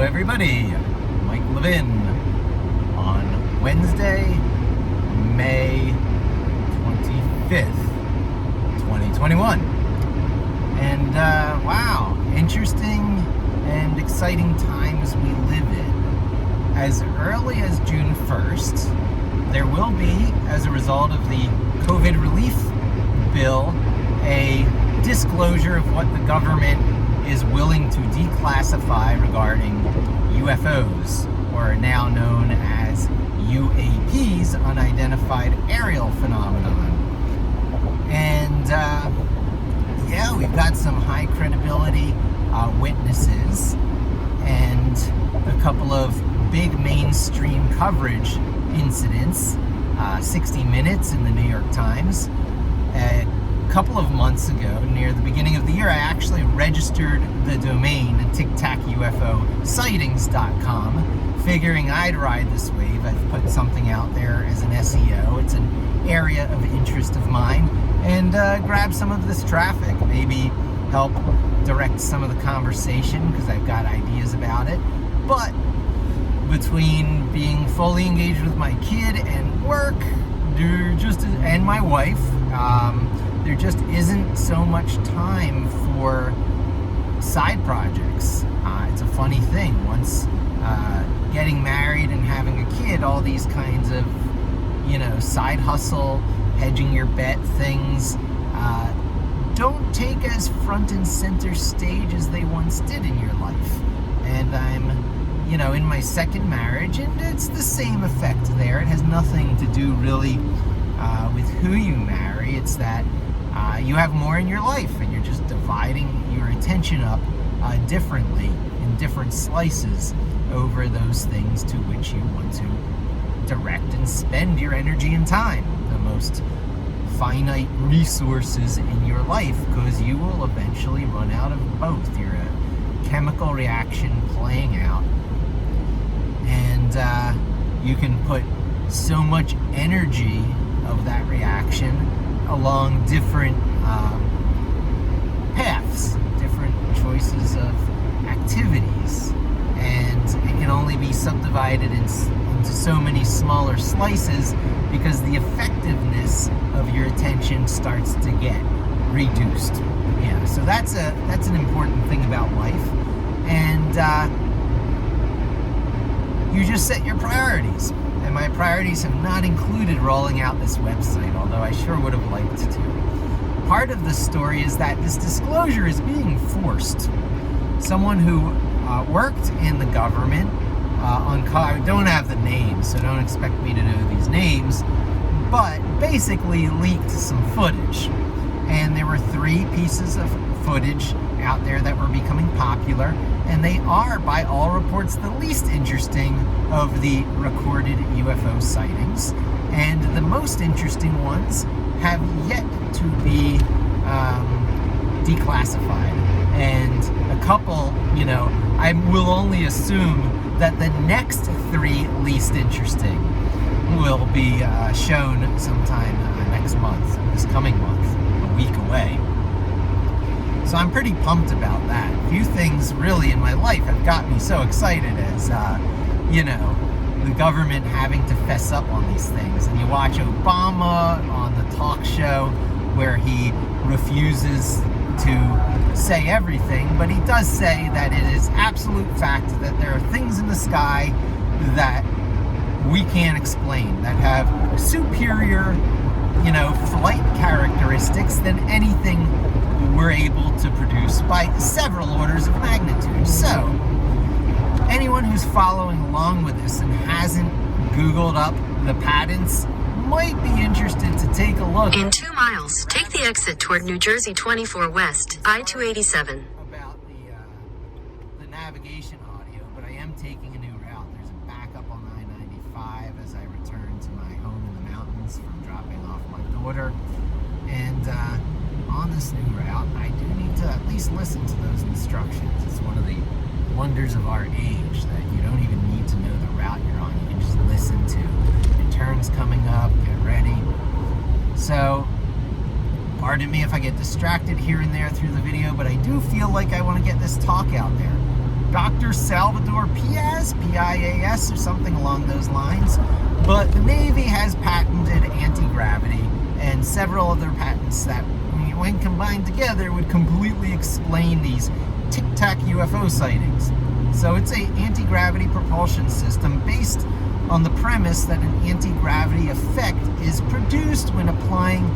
everybody, Mike Levin on Wednesday, May 25th, 2021. And wow, interesting and exciting times we live in. As early as June 1st, there will be, as a result of the COVID relief bill, a disclosure of what the government is willing to declassify regarding UFOs, or now known as UAPs, unidentified aerial phenomenon. And yeah, we've got some high credibility witnesses and a couple of big mainstream coverage incidents. 60 Minutes in the New York Times. A couple of months ago, near the beginning of the year, I actually registered the domain Tictac UFO Sightings.com, figuring I'd ride this wave. I've put something out there as an SEO. It's an area of interest of mine, and grab some of this traffic, maybe help direct some of the conversation, because I've got ideas about it. But between being fully engaged with my kid and work, and my wife, there just isn't so much time for side projects. It's a funny thing. Once getting married and having a kid, all these kinds of, side hustle, hedging your bet things don't take as front and center stage as they once did in your life. And I'm, in my second marriage, and it's the same effect there. It has nothing to do really with who you marry. It's that you have more in your life, and you're just dividing your attention up differently in different slices over those things to which you want to direct and spend your energy and time, the most finite resources in your life, because you will eventually run out of both. You're a chemical reaction playing out, and you can put so much energy of that reaction along different paths, different choices of activities, and it can only be subdivided into so many smaller slices, because the effectiveness of your attention starts to get reduced. Yeah, so that's an important thing about life, and you just set your priorities. And my priorities have not included rolling out this website, although I sure would have liked to. Part of the story is that this disclosure is being forced. Someone who worked in the government I don't have the names, so don't expect me to know these names, but basically leaked some footage. And there were 3 pieces of footage out there that were becoming popular, and they are, by all reports, the least interesting of the recorded UFO sightings. And the most interesting ones have yet to be declassified. And a couple, I will only assume that the next 3 least interesting will be shown sometime next month, this coming month, a week away. So I'm pretty pumped about that. Few things really in my life have got me so excited as, the government having to fess up on these things. And you watch Obama on the talk show where he refuses to say everything, but he does say that it is absolute fact that there are things in the sky that we can't explain, that have superior, flight characteristics than anything we're able to produce by several orders of magnitude. So, anyone who's following along with this and hasn't Googled up the patents might be interested to take a look. In 2 miles, take the exit toward New Jersey 24 West, I-287. About the navigation audio, but I am taking a new route. There's a backup on I-95 as I return to my home in the mountains from dropping off my daughter. And on this new route, I do need to at least listen to those instructions. It's one of the wonders of our age that you don't even need to know the route you're on. You can just listen to your turns coming up, get ready. So, pardon me if I get distracted here and there through the video, but I do feel like I want to get this talk out there. Dr. Salvador Piaz, P-I-A-S, or something along those lines. But the Navy has patented anti-gravity and several other patents that, when combined together, would completely explain these Tictac UFO sightings. So it's an anti-gravity propulsion system based on the premise that an anti-gravity effect is produced when applying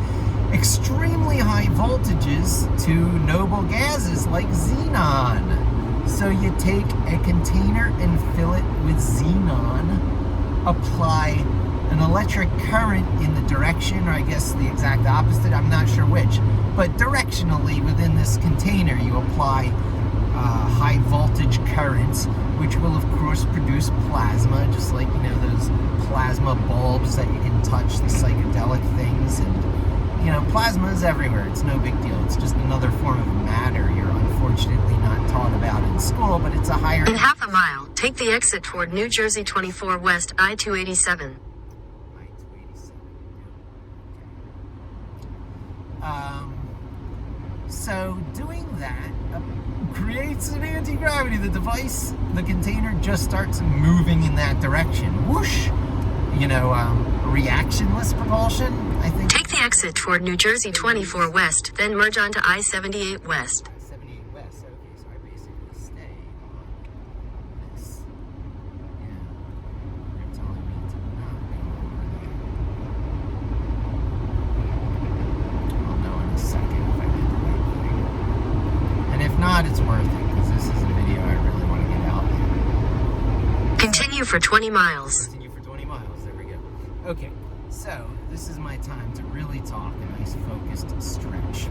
extremely high voltages to noble gases like xenon. So you take a container and fill it with xenon, apply an electric current in the direction, or I guess the exact opposite, I'm not sure which, but directionally within this container you apply high voltage currents, which will of course produce plasma, just like, you know, those plasma bulbs that you can touch, the psychedelic things. And you know, plasma is everywhere. It's no big deal. It's just another form of matter you're unfortunately not taught about in school, but it's a higher... In half a mile, take the exit toward New Jersey 24 West, I-287. So doing that creates an anti-gravity. The device, the container, just starts moving in that direction. Whoosh! You know, reactionless propulsion, I think. Take the exit toward New Jersey 24 West, then merge onto I-78 West. 78 West, okay, so I basically stay on this. Yeah, they're telling me to not go over there. I'll know in a second if I did the right thing. And if not, it's worth it, because this is a video I really want to get out there. Continue for 20 miles. Continue for 20 miles, there we go. Okay, so this is my time to really talk, a nice focused stretch.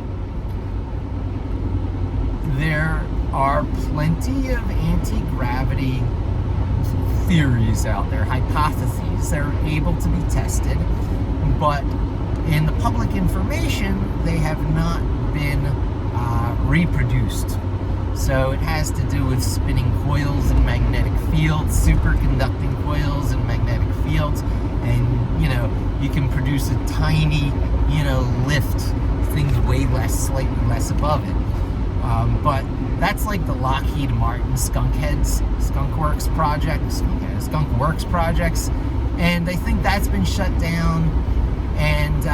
There are plenty of anti-gravity theories out there, hypotheses that are able to be tested, but in the public information, they have not been reproduced. So it has to do with spinning coils and magnetic fields, superconducting coils and magnetic fields, and, you know, you can produce a tiny, you know, lift, things way less, slightly less above it. But that's like the Lockheed Martin Skunk Works projects, and I think that's been shut down. And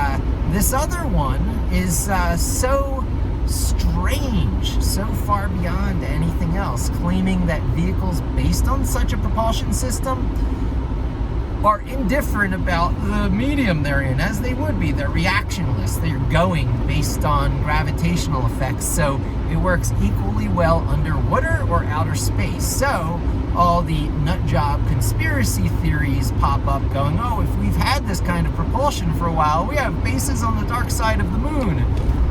this other one is so strange, so far beyond anything else, claiming that vehicles based on such a propulsion system are indifferent about the medium they're in, as they would be. They're reactionless. They're going based on gravitational effects, so it works equally well underwater or outer space. So all the nutjob conspiracy theories pop up going, oh, if we've had this kind of propulsion for a while, we have bases on the dark side of the moon,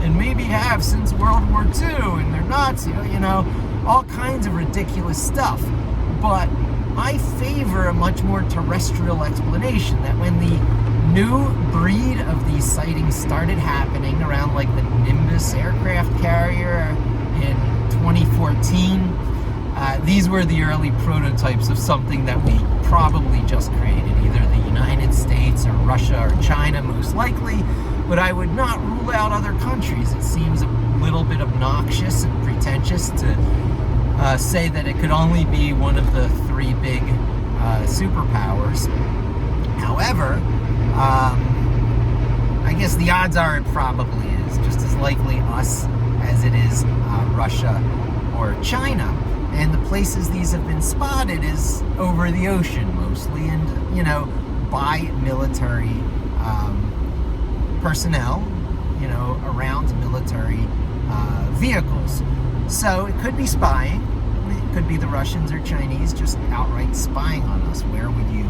and maybe have since World War II, and they're Nazi, you know, all kinds of ridiculous stuff. But I favor a much more terrestrial explanation, that when the new breed of these sightings started happening around like the Nimbus aircraft carrier in 2014, these were the early prototypes of something that we probably just created, either the United States or Russia or China most likely, but I would not rule out other countries. It seems a little bit obnoxious and pretentious to say that it could only be one of the three big superpowers. However, I guess the odds are it probably is just as likely us as it is Russia or China. And the places these have been spotted is over the ocean mostly, and, you know, by military personnel, you know, around military vehicles. So it could be spying. It could be the Russians or Chinese just outright spying on us. Where would you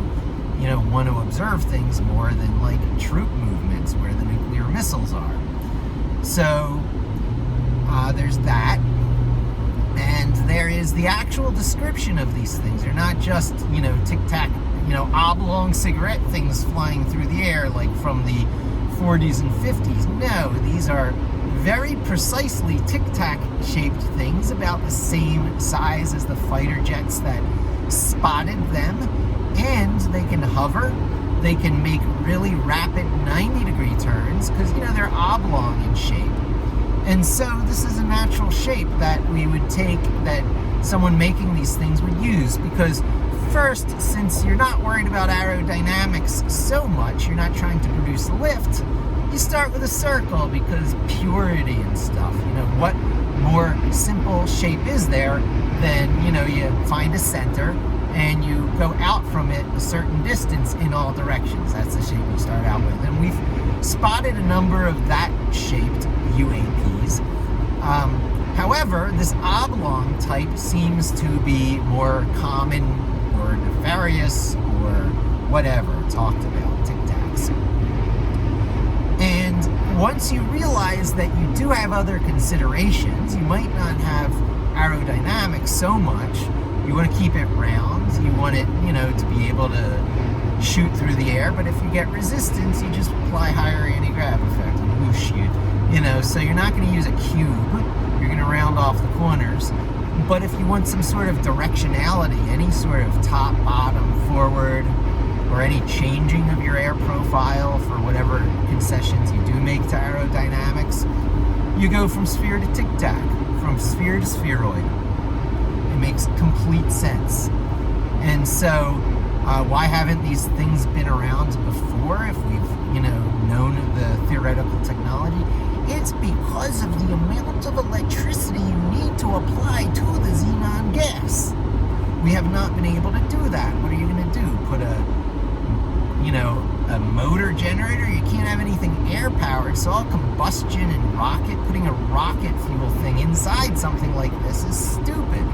know, want to observe things more than like troop movements where the nuclear missiles are? So there's that. And there is the actual description of these things. They're not just, you know, tic-tac, you know, oblong cigarette things flying through the air like from the 40s and 50s. No, these are very precisely tic-tac shaped things about the same size as the fighter jets that spotted them, and they can hover, they can make really rapid 90-degree turns, because, you know, they're oblong in shape. And so this is a natural shape that we would take, that someone making these things would use, because first, since you're not worried about aerodynamics so much, you're not trying to produce a lift, you start with a circle because purity and stuff. What more simple shape is there than, you find a center and you go out from it a certain distance in all directions. That's the shape you start out with. And we've spotted a number of that shaped UAPs. However, this oblong type seems to be more common or nefarious or whatever talked about, Tic-Tacs. And once you realize that you do have other considerations, you might not have aerodynamics so much. You want to keep it round. You want it, to be able to shoot through the air. But if you get resistance, you just apply higher anti-grav effect and whoosh you. So you're not going to use a cube. You're going to round off the corners. But if you want some sort of directionality, any sort of top, bottom, forward, or any changing of your air profile for whatever concessions you do make to aerodynamics, you go from sphere to tic-tac, from sphere to spheroid. It makes complete sense. And so, why haven't these things been around before if we've, known the theoretical technology? It's because of the amount of electricity you need to apply to the xenon gas. We have not been able to do that. What are you going to do? Put a motor generator? You can't have anything air-powered. It's all combustion and rocket. Putting a rocket fuel thing inside something like this is stupid.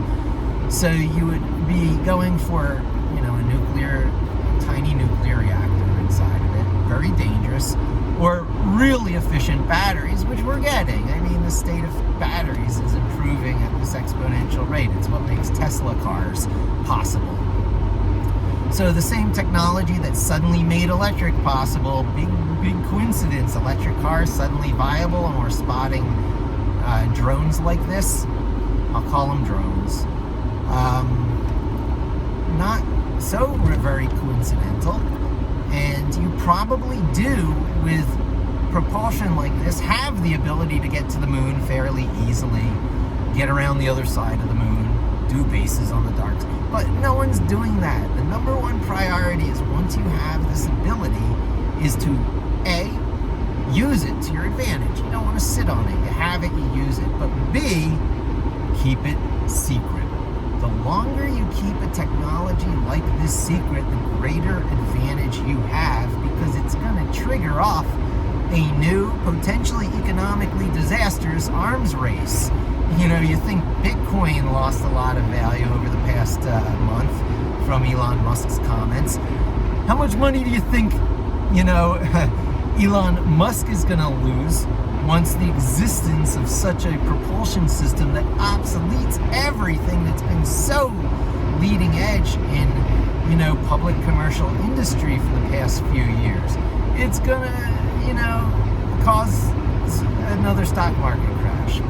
So you would be going for, a tiny nuclear reactor inside of it. Very dangerous. Or really efficient batteries, which we're getting. I mean, the state of batteries is improving at this exponential rate. It's what makes Tesla cars possible. So the same technology that suddenly made electric possible, big coincidence, electric cars suddenly viable, and we're spotting drones like this. I'll call them drones. Not so very coincidental. And you probably do, with propulsion like this, have the ability to get to the moon fairly easily, get around the other side of the moon, do bases on the dark side. But no one's doing that. The number one priority is, once you have this ability, is to A, use it to your advantage. You don't want to sit on it. You have it, you use it. But B, keep it secret. The longer you keep a technology like this secret, the greater advantage you have, because it's going to trigger off a new, potentially economically disastrous arms race. You think Bitcoin lost a lot of value over the past month from Elon Musk's comments. How much money do you think, Elon Musk is going to lose once the existence of such a propulsion system that obsoletes everything that's been so leading edge in, public commercial industry for the past few years? It's gonna, cause another stock market crash.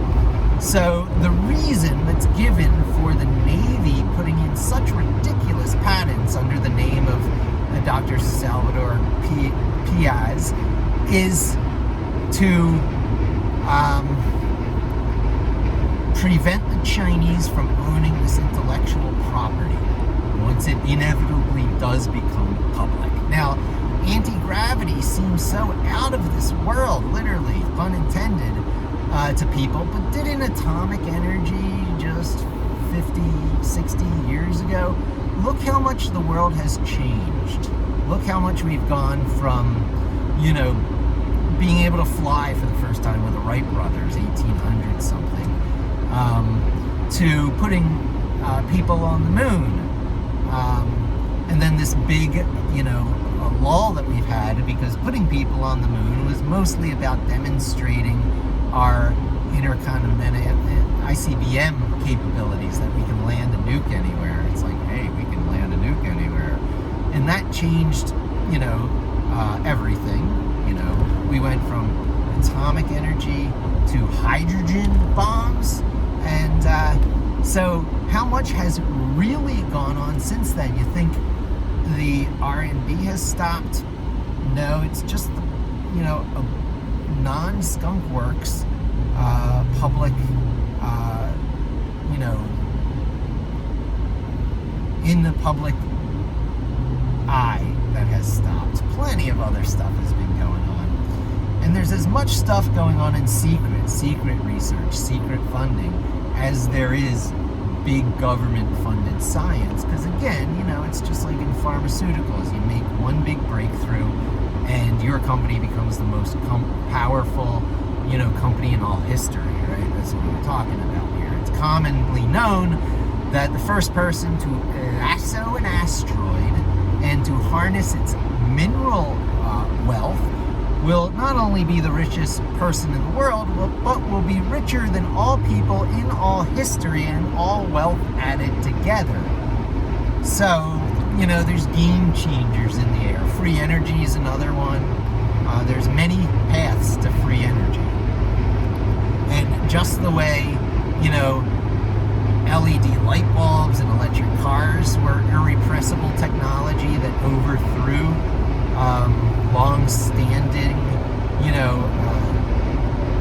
So the reason that's given for the Navy putting in such ridiculous patents under the name of Dr. Salvador Piaz is to prevent the Chinese from owning this intellectual property once it inevitably does become public. Now, anti-gravity seems so out of this world, literally, pun intended, to people, but didn't atomic energy just 50, 60 years ago? Look how much the world has changed. Look how much we've gone from, being able to fly for the first time with the Wright brothers, 1800 something, to putting people on the moon. And then this big, lull that we've had, because putting people on the moon was mostly about demonstrating our intercontinental ICBM capabilities, that we can land a nuke anywhere. It's like, hey, we can land a nuke anywhere. And that changed, everything. We went from atomic energy to hydrogen bombs. And so how much has really gone on since then? You think the R&D has stopped? No, it's just, a non-skunk works public, in the public eye that has stopped. Plenty of other stuff has been going on. And there's as much stuff going on in secret research, secret funding, as there is big government-funded science. Because again, it's just like in pharmaceuticals. You make one big breakthrough, and your company becomes the most powerful, company in all history, right? That's what we're talking about here. It's commonly known that the first person to lasso an asteroid and to harness its mineral wealth will not only be the richest person in the world, but will be richer than all people in all history and all wealth added together. So, there's game changers in the air. Free energy is another one. There's many paths to free energy. And just the way, LED light bulbs and electric cars were irrepressible technology that overthrew long-standing,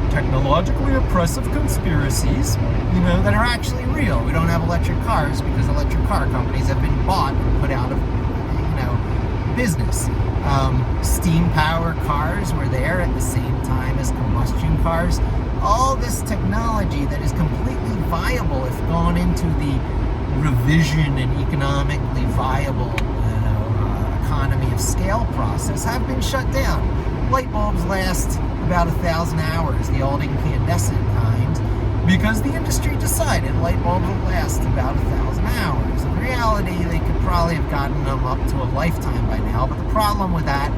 technologically oppressive conspiracies, that are actually real. We don't have electric cars because electric car companies have been bought and put out of, business. Steam power cars were there at the same time as combustion cars. All this technology that is completely viable if gone into the revision and economically viable economy of scale process have been shut down. Light bulbs last about 1,000 hours, the old incandescent kind, because the industry decided light bulbs will last about 1,000 hours. In reality, they could probably have gotten them up to a lifetime by now, but the problem with that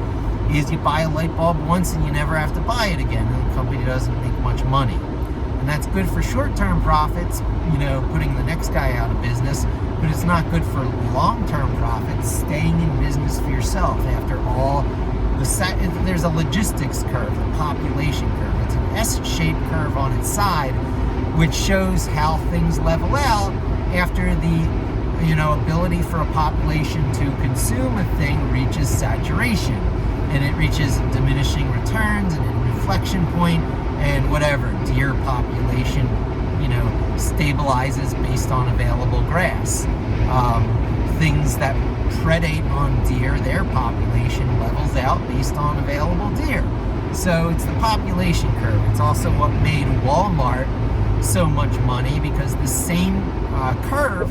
is you buy a light bulb once and you never have to buy it again, and the company doesn't make much money. And that's good for short-term profits, putting the next guy out of business, but it's not good for long-term profits, staying in business for yourself. After all, there's a logistics curve, a population curve. It's an S-shaped curve on its side, which shows how things level out after the ability for a population to consume a thing reaches saturation. And it reaches diminishing returns and an inflection point, and whatever, deer population, stabilizes based on available grass. Things that predate on deer, their population levels out based on available deer. So it's the population curve. It's also what made Walmart so much money, because the same curve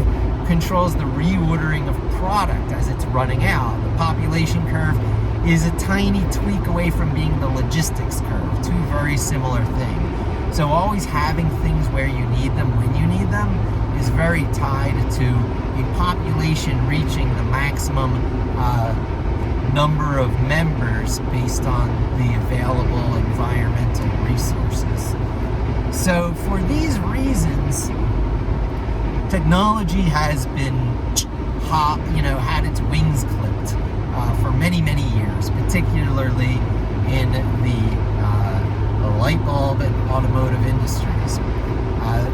controls the reordering of product as it's running out. The population curve is a tiny tweak away from being the logistics curve. Two very similar things. So always having things where you need them when you need them is very tied to a population reaching the maximum number of members based on the available environmental resources. So for these reasons, technology has been, had its wings clipped for many, many years, particularly in the light bulb and automotive industries.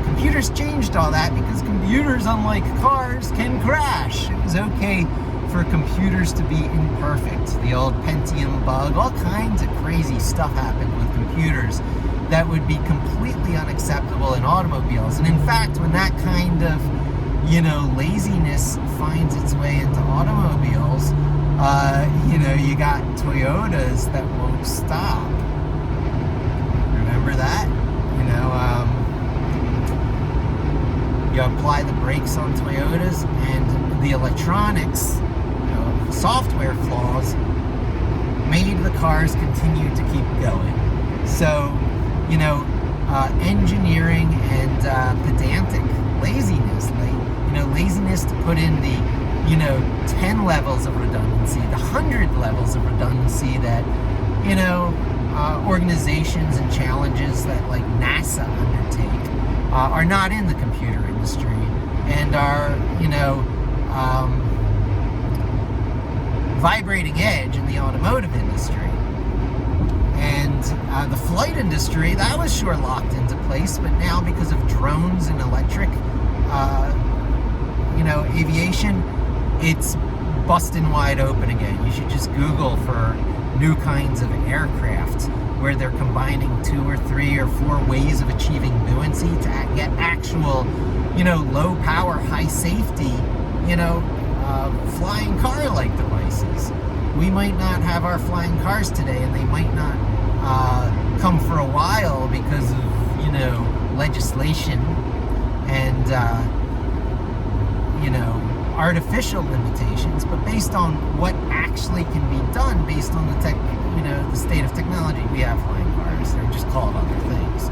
Computers changed all that because computers, unlike cars, can crash. It was okay for computers to be imperfect. The old Pentium bug, all kinds of crazy stuff happened with computers that would be completely unacceptable in automobiles. And in fact, when that kind of, laziness finds its way into automobiles, you got Toyotas that won't stop. Remember that? You apply the brakes on Toyotas, and the electronics, software flaws made the cars continue to keep going. So, engineering and pedantic laziness, laziness to put in the, 10 levels of redundancy, the 100 levels of redundancy that, organizations and challenges that like NASA undertake are not in the computer industry, and are, vibrating edge in the automotive industry. And the flight industry, that was sure locked into place, but now because of drones and electric, aviation, it's busting wide open again. You should just Google for new kinds of aircraft where they're combining 2 or 3 or 4 ways of achieving buoyancy to get actual, low power, high safety, flying car-like devices. We might not have our flying cars today, and they might not come for a while because of, legislation and, artificial limitations, but based on what actually can be done, based on the state of technology, we have flying cars. They're just called other things.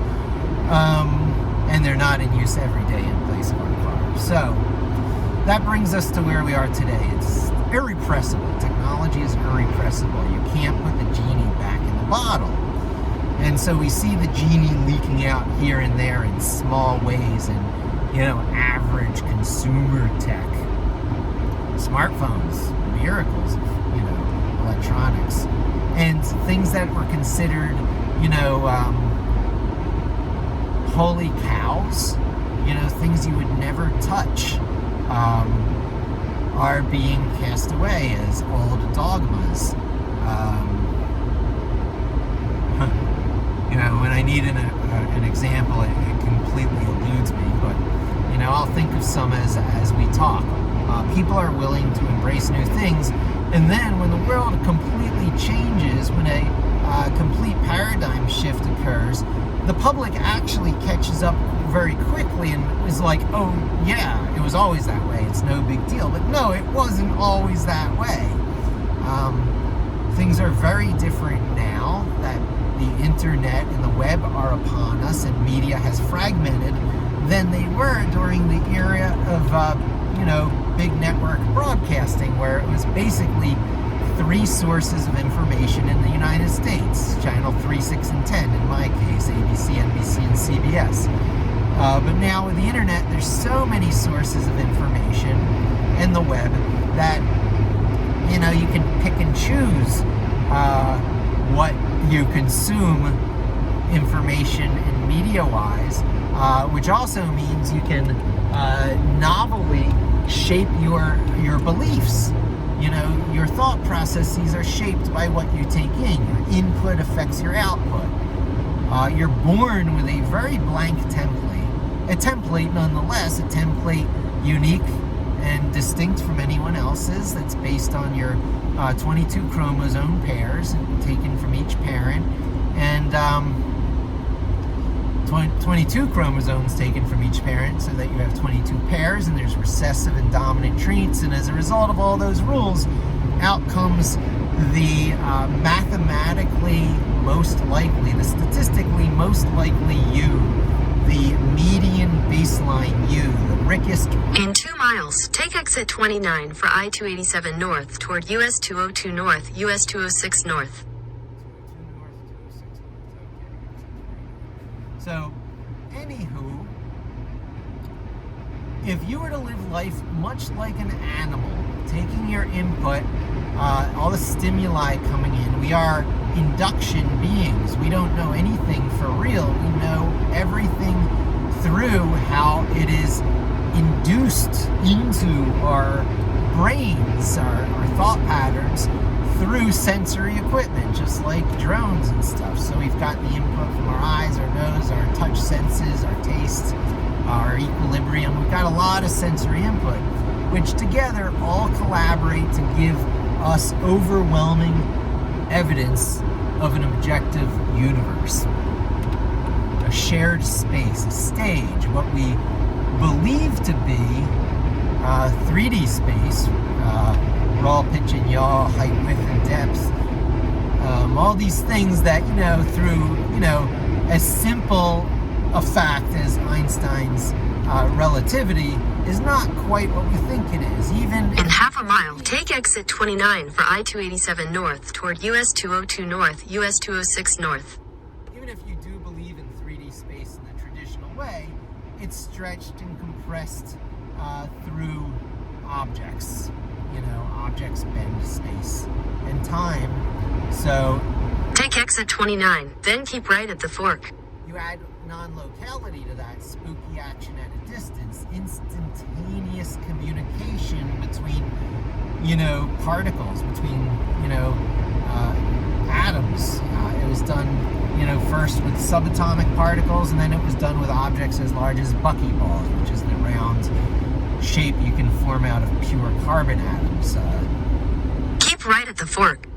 And they're not in use every day in place of our cars. So that brings us to where we are today. It's irrepressible. Technology is irrepressible. You can't put the genie back in the bottle. And so we see the genie leaking out here and there in small ways in, average consumer tech. Smartphones, miracles of, electronics. And things that were considered, holy cows, things you would never touch, are being cast away as old dogmas. When I need an example, it completely eludes me, but, I'll think of some as we talk. People are willing to embrace new things, and then when the world completely changes, when a complete paradigm shift occurs, the public actually catches up very quickly and is like, oh yeah, it was always that way, it's no big deal. But no, it wasn't always that way. Things are very different now that the internet and the web are upon us and media has fragmented than they were during the era of big network broadcasting, where it was basically 3 sources of information in the United States: Channel 3, 6, and 10 in my case, ABC, NBC, and CBS. But now with the internet, there's so many sources of information in the web that you can pick and choose what you consume information and media-wise, which also means you can novelly shape your beliefs. Your thought processes are shaped by what you take in. Your input affects your output. You're born with a very blank template. A template nonetheless, a template unique and distinct from anyone else's, that's based on your 22 chromosome pairs taken from each parent, and 22 chromosomes taken from each parent, so that you have 22 pairs, and there's recessive and dominant traits, and as a result of all those rules, out comes the mathematically most likely, the statistically most likely you, the median baseline you, the richest. In 2 miles, take exit 29 for I-287 north toward US 202 north, US 206 north. So, anywho, if you were to live life much like an animal, taking your input, all the stimuli coming in, we are induction beings. We don't know anything for real. We know everything through how it is induced into our brains, our thought patterns, through sensory equipment, just like drones and stuff. So we've got the input from our eyes, our nose, our touch senses, our tastes, our equilibrium. We've got a lot of sensory input, which together all collaborate to give us overwhelming evidence of an objective universe. A shared space, a stage, what we believe to be 3D space, raw, pitch, and yaw, height, width, and depth. All these things that, through, as simple a fact as Einstein's relativity is not quite what we think it is. Even in half a mile, take exit 29 for I-287 north toward US 202 north, US 206 north. Even if you do believe in 3D space in the traditional way, it's stretched and compressed through objects. Objects bend space and time. So take exit 29, then keep right at the fork. You add non-locality to that, spooky action at a distance, instantaneous communication between, particles, between, atoms. It was done, first with subatomic particles, and then it was done with objects as large as buckyballs, which is the round shape you can form out of pure carbon atoms. Keep right at the fork.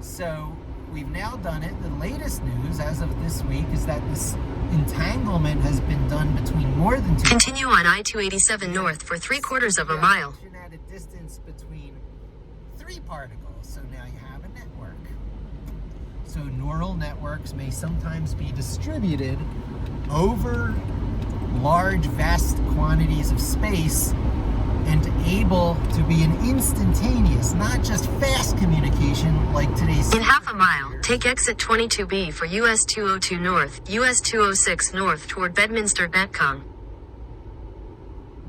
So we've now done it. The latest news as of this week is that this entanglement has been done between more than two. Continue on I-287 north for 3/4 of a mile. At a distance between 3 particles. So now you have a network. So neural networks may sometimes be distributed over large, vast quantities of space and able to be an instantaneous, not just fast communication like today's. In half a mile, take exit 22B for US 202 north, US 206 north toward Bedminster Netcom.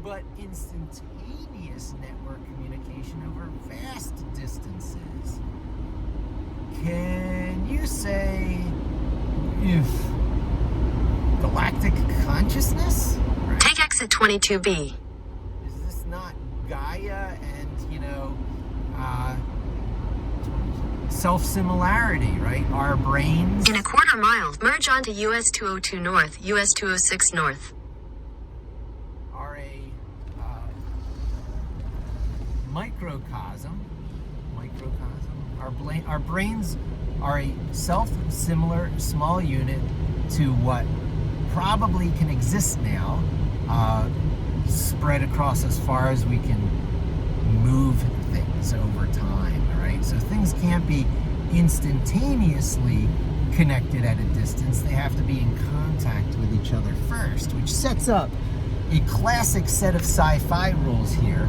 But instantaneous network communication over vast distances. Can you say if galactic consciousness? Right? Take exit 22B. Is this not Gaia and, self-similarity, right? Our brains. In a 1/4 mile, merge onto US 202 north, US 206 north. Are a microcosm. Our brains are a self-similar small unit to what probably can exist now, spread across as far as we can move things over time, right? So things can't be instantaneously connected at a distance. They have to be in contact with each other first, which sets up a classic set of sci-fi rules here.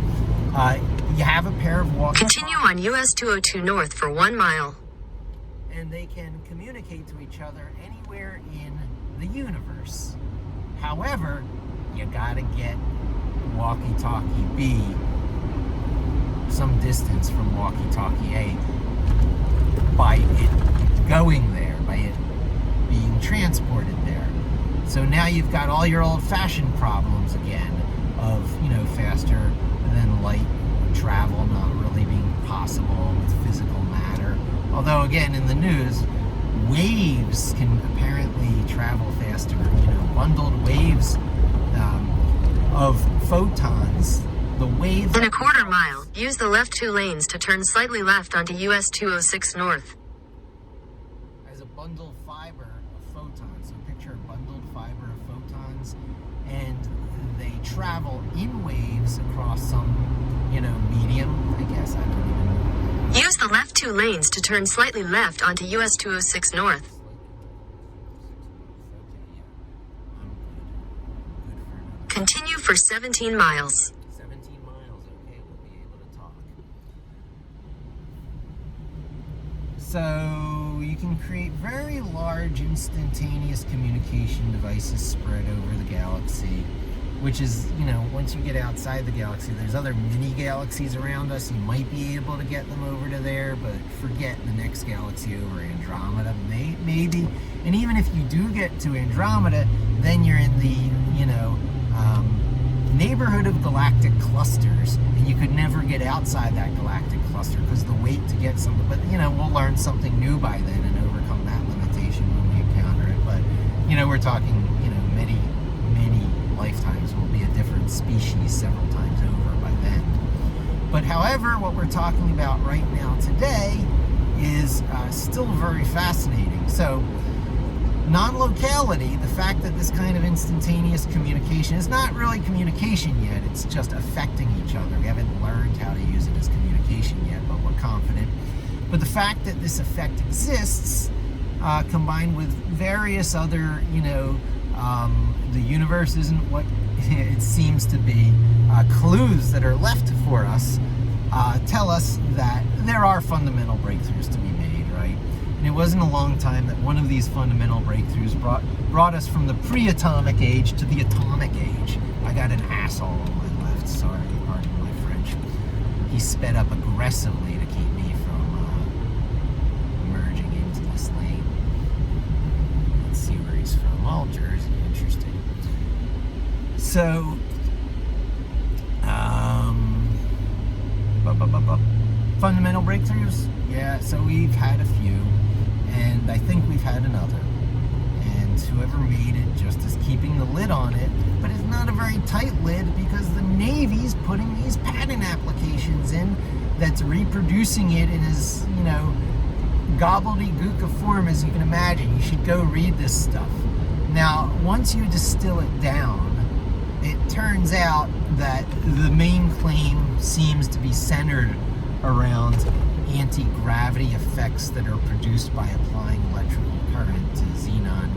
You have a pair of walkie. Continue on US 202 north for 1 mile. And they can communicate to each other anywhere in the universe. However, you gotta get walkie-talkie B some distance from walkie-talkie A by it going there, by it being transported there. So now you've got all your old-fashioned problems again of, faster than light travel not really being possible with physical matter. Although, again, in the news, waves can apparently travel faster. Bundled waves of photons. The wave. In a 1/4 mile, use the left 2 lanes to turn slightly left onto US 206 north. As a bundled fiber of photons. So picture a bundled fiber of photons, and they travel in waves across some, medium, I guess. I don't even know. Use the left 2 lanes to turn slightly left onto US 206 north. Continue for 17 miles. 17 miles, okay, we'll be able to talk. So you can create very large instantaneous communication devices spread over the galaxy, which is, once you get outside the galaxy, there's other mini galaxies around us. You might be able to get them over to there, but forget the next galaxy over, Andromeda, maybe. And even if you do get to Andromeda, then you're in the, neighborhood of galactic clusters, and you could never get outside that galactic cluster because the weight to get something. But we'll learn something new by then and overcome that limitation when we encounter it. But we're talking many lifetimes. We'll be a different species several times over by then. But however, what we're talking about right now today is still very fascinating. So non-locality, the fact that this kind of instantaneous communication is not really communication yet, it's just affecting each other. We haven't learned how to use it as communication yet, but we're confident. But the fact that this effect exists, combined with various other, the universe isn't what it seems to be, clues that are left for us, tell us that there are fundamental breakthroughs to be made, right? And it wasn't a long time that one of these fundamental breakthroughs brought us from the pre-atomic age to the atomic age. I got an asshole on my left, sorry, pardon my French. He sped up aggressively to keep me from merging into this lane. Let's see where he's from. Oh, Jersey, interesting. So, Fundamental breakthroughs? Yeah, so we've had a few, and I think we've had another. And whoever made it just is keeping the lid on it, but it's not a very tight lid because the Navy's putting these patent applications in that's reproducing it in as, gobbledygook of form as you can imagine. You should go read this stuff. Now, once you distill it down, it turns out that the main claim seems to be centered around anti-gravity effects that are produced by applying electrical current to xenon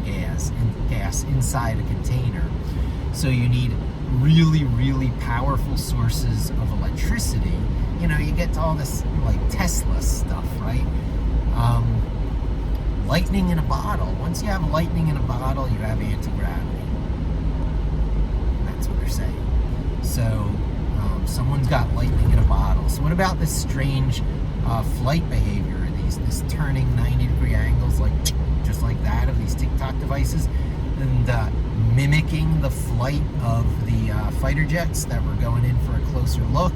gas inside a container. So you need really, really powerful sources of electricity. You get to all this like Tesla stuff, right? Lightning in a bottle. Once you have lightning in a bottle, you have anti-gravity. That's what they're saying. So someone's got lightning in a bottle. So what about this strange flight behavior? This turning 90-degree angles, just like that, of these Tictac devices, and mimicking the flight of the fighter jets that were going in for a closer look,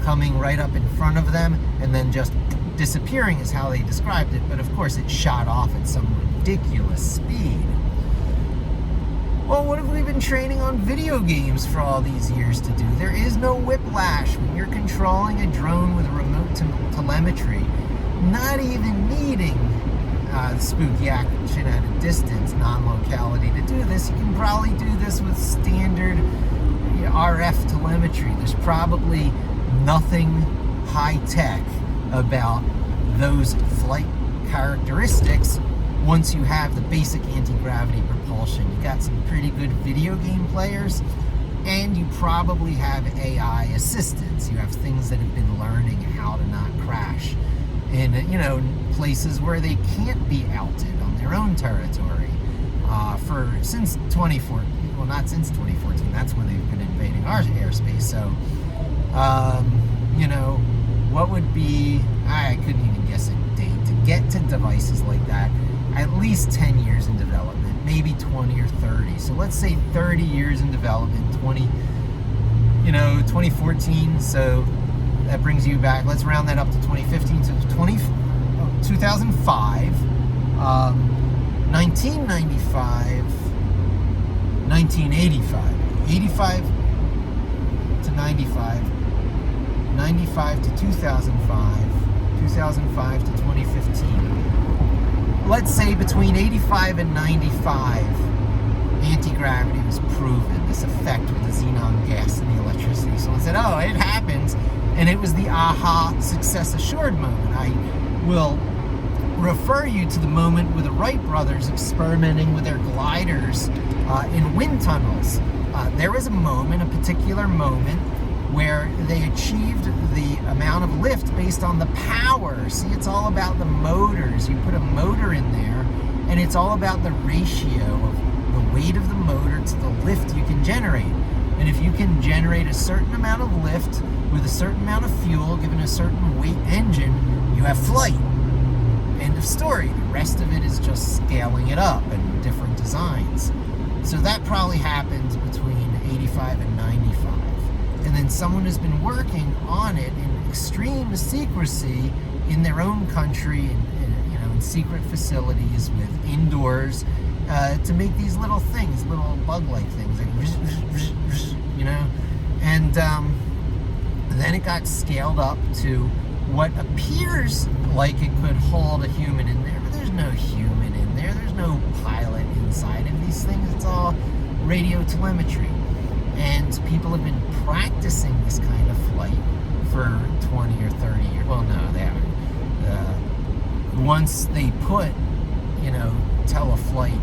coming right up in front of them, and then just disappearing is how they described it. But of course, it shot off at some ridiculous speed. Well, what have we been training on video games for all these years to do? There is no whiplash when you're controlling a drone with a remote telemetry, not even needing spooky action at a distance, non-locality to do this. You can probably do this with standard RF telemetry. There's probably nothing high-tech about those flight characteristics. Once you have the basic anti-gravity propulsion, you got some pretty good video game players, and you probably have AI assistants. You have things that have been learning how to not crash in, places where they can't be outed on their own territory. Since 2014, well, not since 2014. That's when they've been invading our airspace. So, what would be? I couldn't even guess a date to get to devices like that. At least 10 years in development, maybe 20 or 30. So let's say 30 years in development, 2014. So that brings you back, let's round that up to 2015. So 2005, 1995, 1985, 85 to 95, 95 to 2005, 2005 to 2015. Let's say between 85 and 95, anti-gravity was proven, this effect with the xenon gas and the electricity. So I said, oh, it happens, and it was the aha, success assured moment. I will refer you to the moment with the Wright brothers experimenting with their gliders in wind tunnels. There was a particular moment, where they achieved the amount of lift based on the power. See, it's all about the motors. You put a motor in there, and it's all about the ratio of the weight of the motor to the lift you can generate. And if you can generate a certain amount of lift with a certain amount of fuel, given a certain weight engine, you have flight. End of story. The rest of it is just scaling it up and different designs. So that probably happens between 85 and 95. And then someone has been working on it in extreme secrecy in their own country, in secret facilities with indoors, to make these little things, little bug-like things, and then it got scaled up to what appears like it could hold a human in there, but there's no human in there. There's no pilot inside of these things. It's all radio telemetry. And people have been practicing this kind of flight for 20 or 30 years. Well, no, they haven't. Once they put, teleflight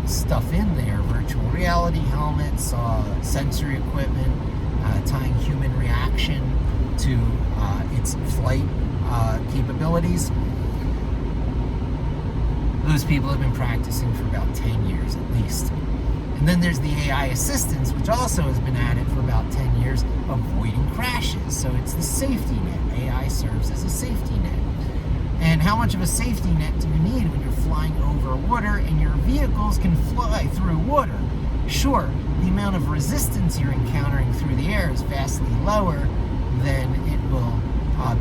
stuff in there, virtual reality helmets, sensory equipment, tying human reaction to its flight capabilities, those people have been practicing for about 10 years at least. And then there's the AI assistance, which also has been at it for about 10 years, avoiding crashes. So it's the safety net. AI serves as a safety net. And how much of a safety net do you need when you're flying over water and your vehicles can fly through water? Sure, the amount of resistance you're encountering through the air is vastly lower than it will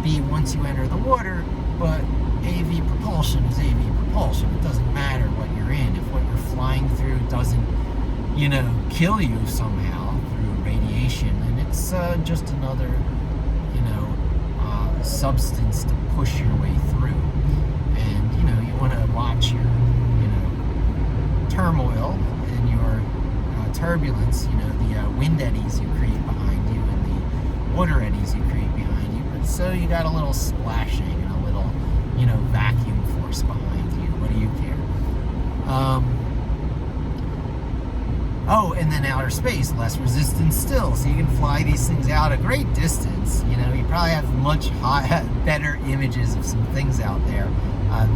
be once you enter the water, but AV propulsion is AV propulsion. It doesn't matter what you're in. If what you're flying through doesn't, kill you somehow through radiation, and it's just another, substance to push your way through. And, you want to watch your, turmoil and your turbulence, the wind eddies you create behind you and the water eddies you create behind you. But so you got a little splashing and a little, vacuum force behind you. What do you care? And then outer space, less resistance still. So you can fly these things out a great distance. You probably have much better images of some things out there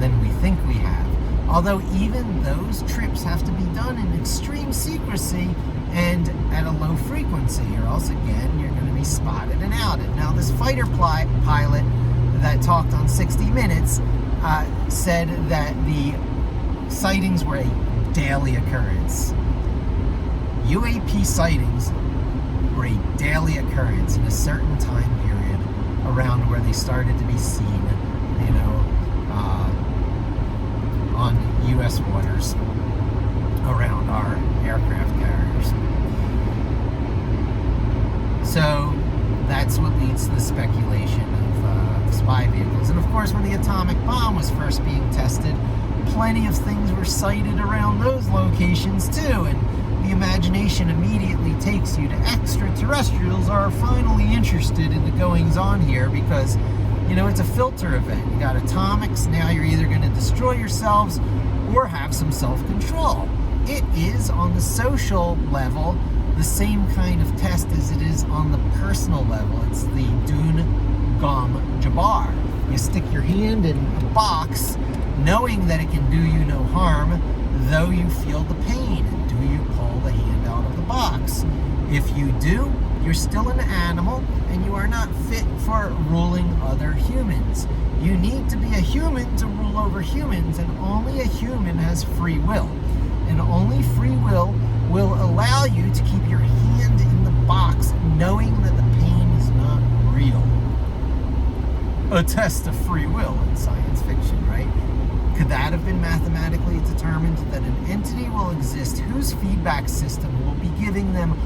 than we think we have. Although even those trips have to be done in extreme secrecy and at a low frequency, or else again you're going to be spotted and outed. Now this fighter pilot that talked on 60 Minutes said that the sightings were a daily occurrence. UAP sightings were a daily occurrence in a certain time period around where they started to be seen, on U.S. waters around our aircraft carriers. So that's what leads to the speculation of spy vehicles. And of course, when the atomic bomb was first being tested, plenty of things were sighted around those locations too, and the imagination immediately takes you to extraterrestrials are finally interested in the goings-on here because, it's a filter event. You got atomics, now you're either going to destroy yourselves or have some self-control. It is, on the social level, the same kind of test as it is on the personal level. It's the Dun Gom Jabbar. You stick your hand in a box knowing that it can do you no harm, though you feel the pain. And do you pull the hand out of the box? If you do, you're still an animal and you are not fit for ruling other humans. You need to be a human to rule over humans, and only a human has free will. And only free will allow you to keep your hand in the box knowing that the pain is not real. A test of free will in science fiction, right? Could that have been mathematically determined that an entity will exist whose feedback system will be giving them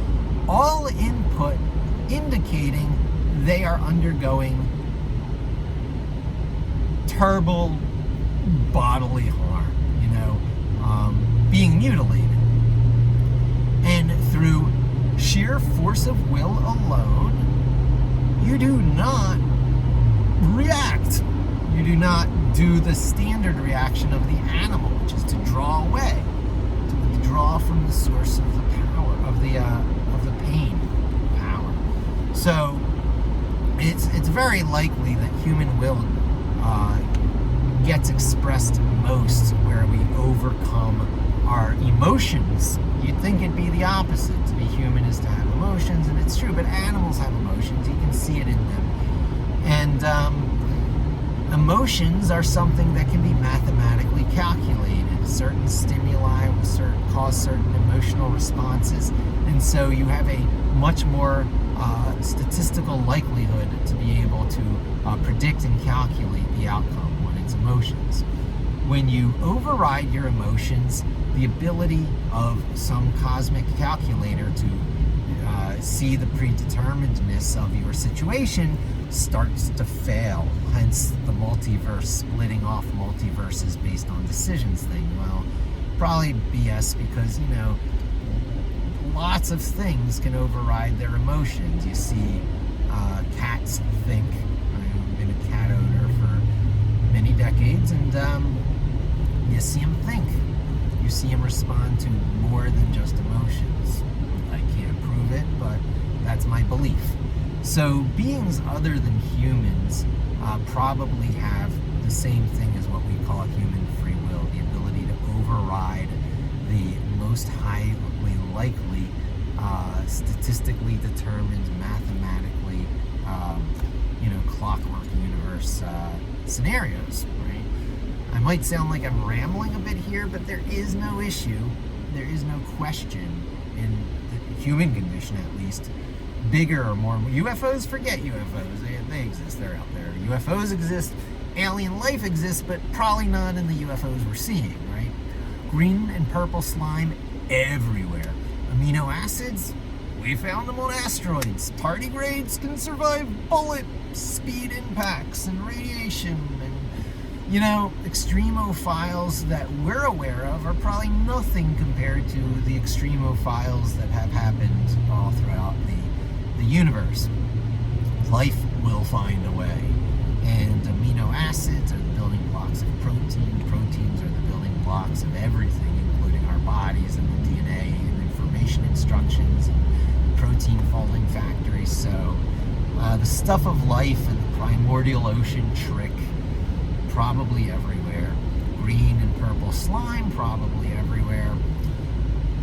all input indicating they are undergoing terrible bodily harm, being mutilated. And through sheer force of will alone, you do not react. You do not do the standard reaction of the animal, which is to draw away, to withdraw from the source of the power, of the pain power. So it's very likely that human will gets expressed most where we overcome our emotions. You'd think it'd be the opposite. To be human is to have emotions, and it's true, but animals have emotions. You can see it in them. And emotions are something that can be mathematically calculated. Certain stimuli will cause certain emotional responses, and so you have a much more statistical likelihood to be able to predict and calculate the outcome when it's emotions. When you override your emotions, the ability of some cosmic calculator to see the predeterminedness of your situation starts to fail. Hence the multiverse, splitting off multiverses based on decisions thing. Well, probably BS, because lots of things can override their emotions. You see cats think. I've been a cat owner for many decades, and you see them think. You see them respond to more than just emotions. I can't prove it, but that's my belief. So beings other than humans probably have the same thing as what we call human free will, the ability to override the most highly likely, statistically determined, mathematically, clockwork universe scenarios, right? I might sound like I'm rambling a bit here, but there is no issue, there is no question in the human condition at least, bigger or more UFOs. Forget UFOs, they exist, they're out there. UFOs exist, alien life exists, but probably not in the UFOs we're seeing, right? Green and purple slime everywhere. Amino acids, we found them on asteroids. Tardigrades can survive bullet speed impacts and radiation. And, you know, extremophiles that we're aware of are probably nothing compared to the extremophiles that have happened all throughout the universe. Life will find a way. And amino acids are the building blocks of protein. Proteins are the building blocks of everything, including our bodies and the DNA and information instructions and protein folding factories. So the stuff of life and the primordial ocean trick, probably everywhere. Green and purple slime, probably everywhere.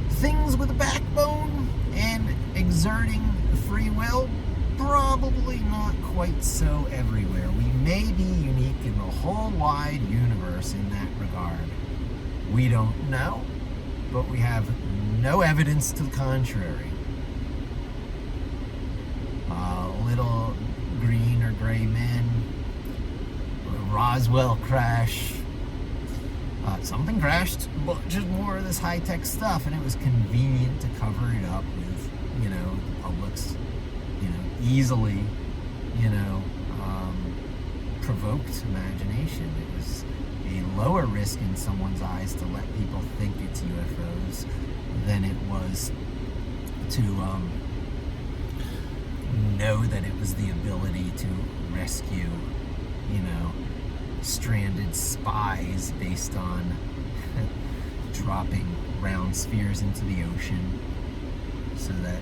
Things with a backbone and exerting free will, probably not quite so everywhere. We may be unique in the whole wide universe in that regard. We don't know, but we have no evidence to the contrary. Little green or gray men, Roswell crash, something crashed, but just more of this high-tech stuff, and it was convenient to cover it up with, you know, the public's, you know, easily, you know, provoked imagination. It was a lower risk in someone's eyes to let people think it's UFOs than it was to know that it was the ability to rescue, you know, stranded spies based on dropping round spheres into the ocean so that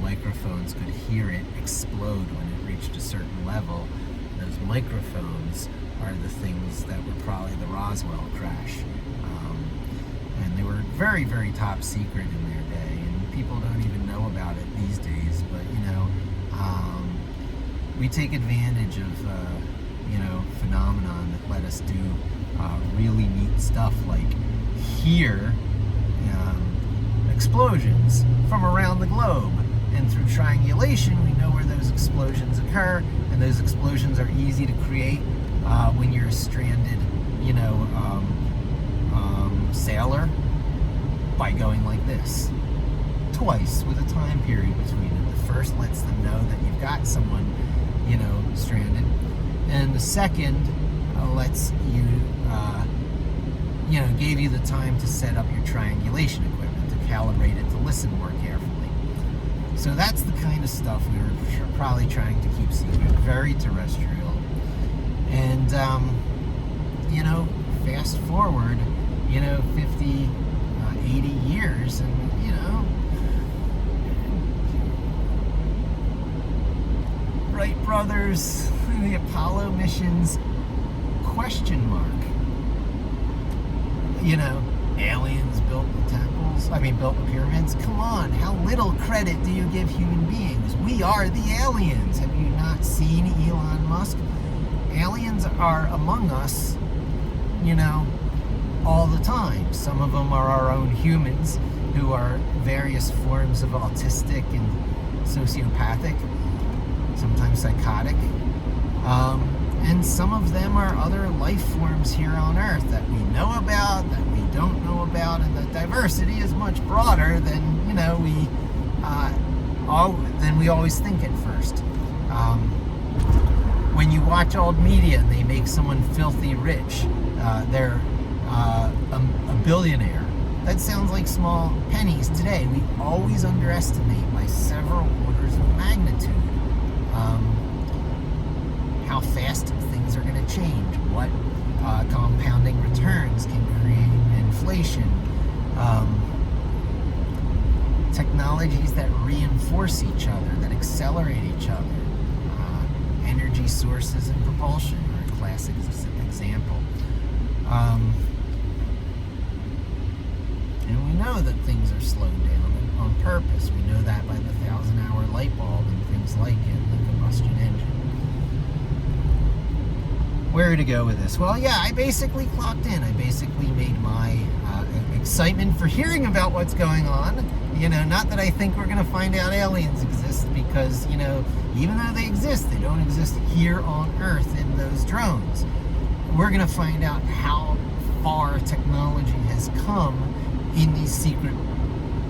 microphones could hear it explode when it reached a certain level. Those microphones are the things that were probably the Roswell crash. And they were very, very top secret in their day, and people don't even know about it these days. But, you know, we take advantage of, you know, phenomenon that let us do really neat stuff like hear explosions from around the globe. And through triangulation, we know where those explosions occur, and those explosions are easy to create when you're a stranded, you know, sailor, by going like this. Twice with a time period between it. The first lets them know that you've got someone, you know, stranded, and the second lets you, you know, gave you the time to set up your triangulation equipment, to calibrate it, to listen more carefully. So that's the kind of stuff we were probably trying to keep secret. Very terrestrial. And, you know, fast forward, you know, 50, 80 years, and, you know, Wright brothers, the Apollo missions, question mark. You know, aliens built the temples, built the pyramids. Come on, how little credit do you give human beings? We are the aliens. Have you not seen Elon Musk? Aliens are among us, you know, all the time. Some of them are our own humans who are various forms of autistic and sociopathic, sometimes psychotic. And some of them are other life forms here on Earth that we know about, that we don't know about, and the diversity is much broader than, you know, than we always think at first. When you watch old media and they make someone filthy rich, they're a billionaire. That sounds like small pennies today. We always underestimate by several orders of magnitude how fast things are going to change, what compounding returns can create, inflation, technologies that reinforce each other, that accelerate each other, energy sources and propulsion are a classic example. And we know that things are slowed down on purpose. We know that by the 1,000-hour light bulb and things like it, the combustion engine. Where to go with this? Well, yeah, I basically clocked in. I basically made my excitement for hearing about what's going on. You know, not that I think we're going to find out aliens exist, because because, you know, even though they exist, they don't exist here on Earth in those drones. We're going to find out how far technology has come in these secret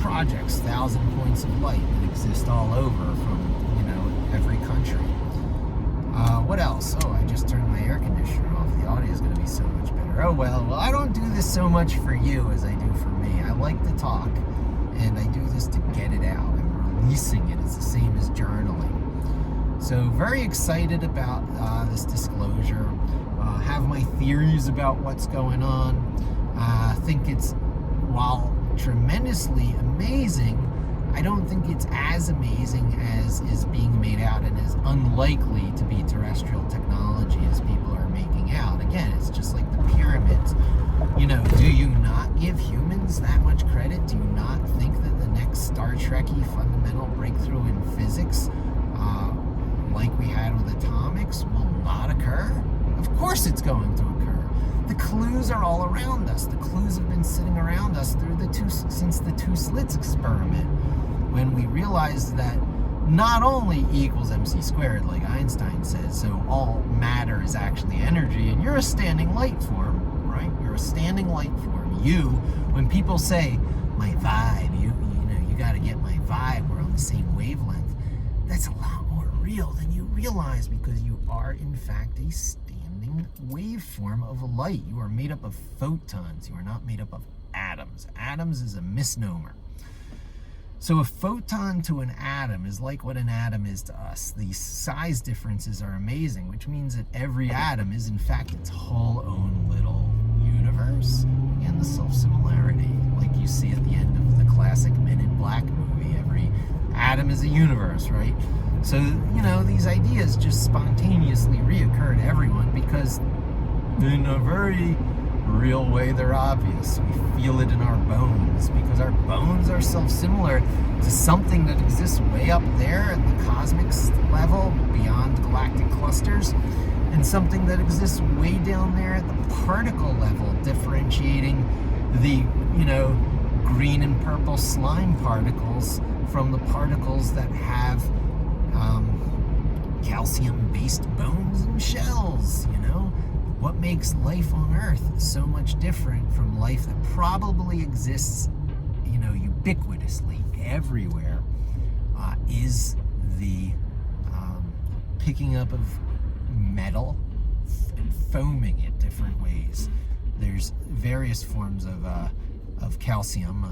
projects, 1,000 points of light that exist all over from, you know, every country. What else? Oh, I just turned my air conditioner off. The audio is going to be so much better. Oh, well, I don't do this so much for you as I do for me. I like to talk, and I do this to get it out. I'm releasing it. It's the same as journaling. So very excited about this disclosure. Have my theories about what's going on. Think it's, while tremendously amazing, I don't think it's as amazing as is being made out, and as unlikely to be terrestrial technology as people are making out. Again, it's just like the pyramids. You know, do you not give humans that much credit? Do you not think that the next Star Trek-y fundamental breakthrough in physics, like we had with atomics, will not occur? Of course it's going to occur. The clues are all around us. The clues have been sitting around us since the two slits experiment, when we realized that not only E equals mc squared, like Einstein says, so all matter is actually energy, and you're a standing light form, right? You're a standing light form. You, when people say, my vibe, you know, you got to get my vibe, we're on the same wavelength, that's a lot more real than you realize, because you are, in fact, a standing waveform of light. You are made up of photons. You are not made up of atoms. Atoms is a misnomer. So a photon to an atom is like what an atom is to us. These size differences are amazing, which means that every atom is, in fact, its whole own little universe. And the self-similarity, like you see at the end of the classic Men in Black movie. Every atom is a universe, right? So, you know, these ideas just spontaneously reoccur to everyone, because in a very real way they're obvious. We feel it in our bones, because our bones are self-similar to something that exists way up there at the cosmic level beyond galactic clusters, and something that exists way down there at the particle level, differentiating the, you know, green and purple slime particles from the particles that have calcium-based bones and shells. You know, what makes life on Earth so much different from life that probably exists, you know, ubiquitously everywhere, is the picking up of metal and foaming it different ways. There's various forms of calcium.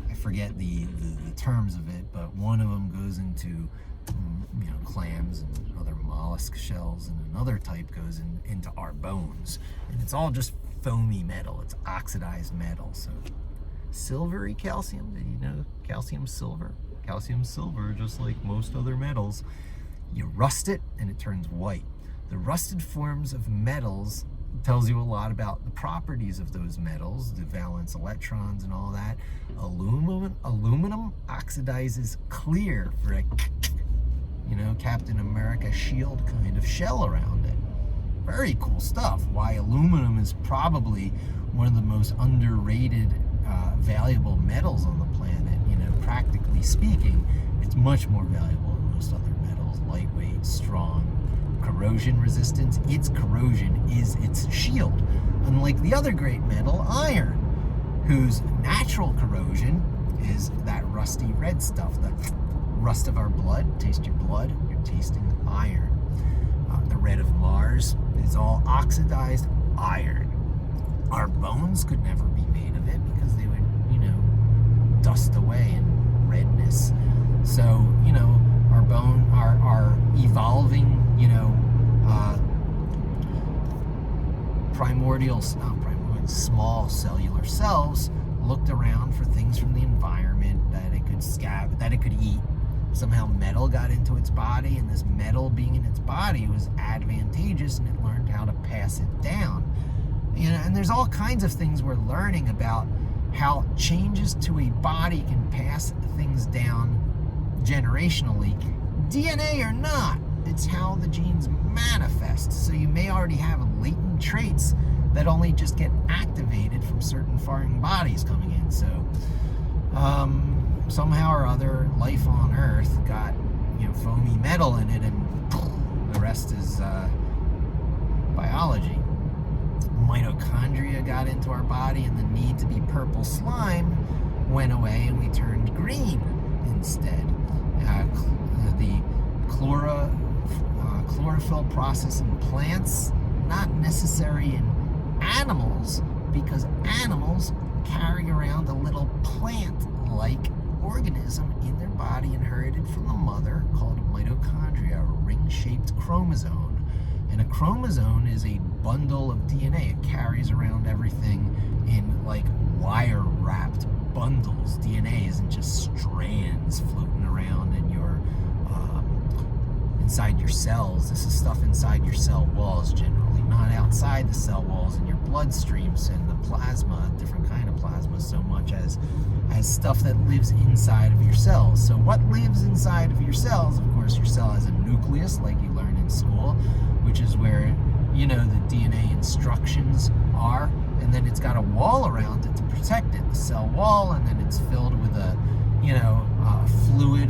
I forget the terms of it, but one of them goes into, you know, clams and other mollusk shells, and another type goes into our bones, and it's all just foamy metal. It's oxidized metal. So silvery calcium, did you know calcium's silver? Calcium's silver, just like most other metals. You rust it and it turns white. The rusted forms of metals tells you a lot about the properties of those metals, the valence electrons and all that. Aluminum oxidizes clear for a, you know, Captain America shield kind of shell around it. Very cool stuff. Why aluminum is probably one of the most underrated valuable metals on the planet. You know, practically speaking, it's much more valuable than most other metals. Lightweight, strong, corrosion resistance. Its corrosion is its shield. Unlike the other great metal, iron, whose natural corrosion is that rusty red stuff, the rust of our blood. Taste your blood, you're tasting iron. The red of Mars is all oxidized iron. Our bones could never be made of it because they would, you know, dust away in redness. So, you know, our evolving, you know, small cellular cells looked around for things from the environment that it could eat. Somehow metal got into its body, and this metal being in its body was advantageous, and it learned how to pass it down. You know, and there's all kinds of things we're learning about how changes to a body can pass things down generationally, DNA or not. It's how the genes manifest. So you may already have latent traits that only just get activated from certain foreign bodies coming in. So, somehow or other, life on Earth got, foamy metal in it, and the rest is biology. Mitochondria got into our body, and the need to be purple slime went away, and we turned green instead. The chlorophyll process in plants, not necessary in animals, because animals carry around a little plant-like organism in their body inherited from the mother called mitochondria, a ring-shaped chromosome. And a chromosome is a bundle of DNA. It carries around everything in like wire-wrapped bundles. DNA isn't just strands floating around in your inside your cells. This is stuff inside your cell walls generally, not outside the cell walls in your bloodstreams and the plasma, different kind of plasma, so much as stuff that lives inside of your cells. So what lives inside of your cells? Of course, your cell has a nucleus, like you learn in school, which is where, the DNA instructions are, and then it's got a wall around it to protect it, the cell wall, and then it's filled with a fluid,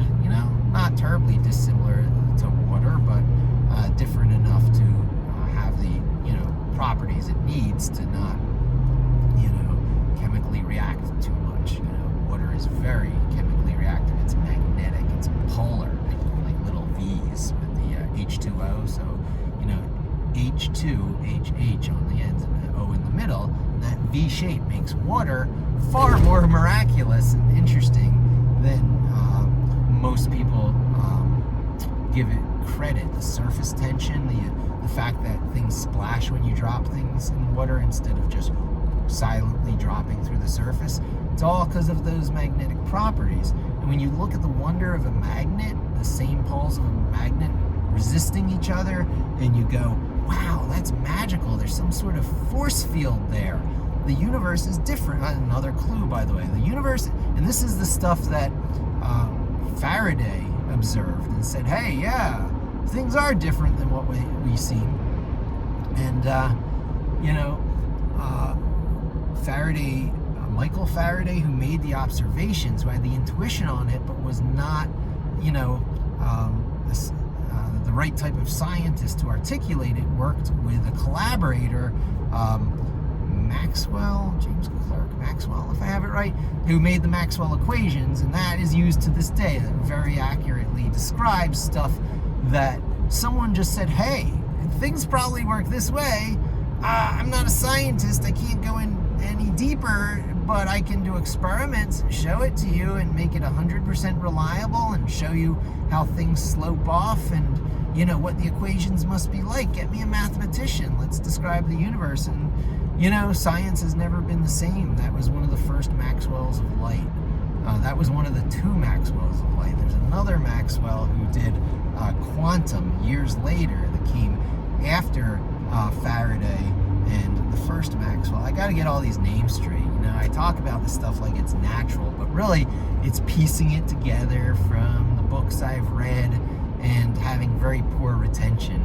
not terribly dissimilar to water, but different enough to have the, properties it needs to not, chemically react too much. Water is very chemically reactive. It's magnetic. It's polar, like little V's with the H2O. So, H2, HH on the ends and the O in the middle. And that V shape makes water far more miraculous and interesting than most people give it credit. The surface tension, the fact that things splash when you drop things in water instead of just silently dropping through the surface, it's all because of those magnetic properties. And when you look at the wonder of a magnet, the same poles of a magnet resisting each other, and you go, wow, that's magical, there's some sort of force field there. The universe is different. Another clue, by the way. The universe, and this is the stuff that Faraday observed and said, hey, yeah, things are different than what we see. And, Faraday, Michael Faraday, who made the observations, who had the intuition on it, but was not, the right type of scientist to articulate it, worked with a collaborator, James Clerk Maxwell, if I have it right, who made the Maxwell equations, and that is used to this day. That very accurately describes stuff that someone just said, hey, things probably work this way. I'm not a scientist, I can't go in any deeper, but I can do experiments, show it to you, and make it 100% reliable, and show you how things slope off, and what the equations must be like. Get me a mathematician, let's describe the universe. And science has never been the same. That was one of the first Maxwells of light. That was one of the two Maxwells of light. There's another Maxwell who did quantum years later that came after Faraday and the first Maxwell. I got to get all these names straight. I talk about this stuff like it's natural, but really it's piecing it together from the books I've read and having very poor retention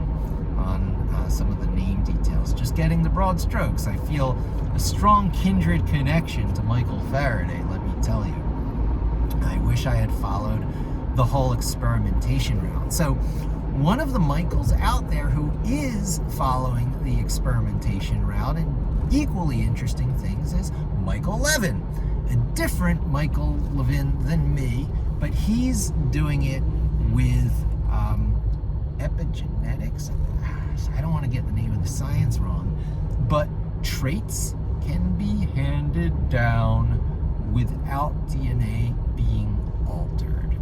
on some of the name details. Just getting the broad strokes. I feel a strong kindred connection to Michael Faraday, let me tell you. I wish I had followed the whole experimentation route. So one of the Michaels out there who is following the experimentation route, and equally interesting things, is Michael Levin. A different Michael Levin than me, but he's doing it with epigenetics. I don't want to get the name of the science wrong, but traits can be handed down without DNA being altered.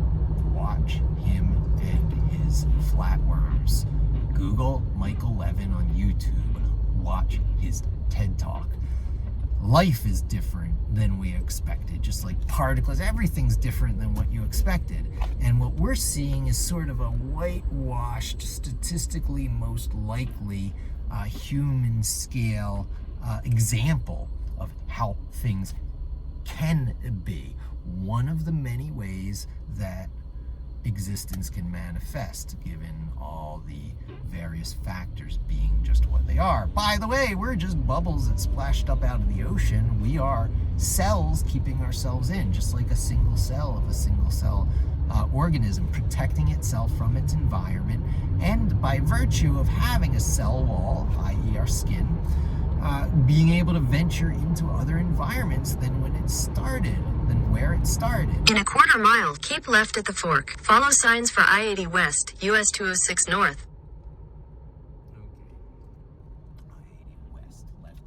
Watch him and his flatworms. Google Michael Levin on YouTube. Watch his TED Talk. Life is different than we expected, just like particles. Everything's different than what you expected. And what we're seeing is sort of a whitewashed, statistically most likely human scale example of how things can be. One of the many ways that existence can manifest, given all the various factors being just what they are. By the way, we're just bubbles that splashed up out of the ocean. We are cells keeping ourselves in, just like a single cell of a single cell organism, protecting itself from its environment, and by virtue of having a cell wall, i.e. our skin, being able to venture into other environments than when it started, than where it started. In a quarter mile, keep left at the fork. Follow signs for I-80 West, US 206 North. Okay. I-80 West, left.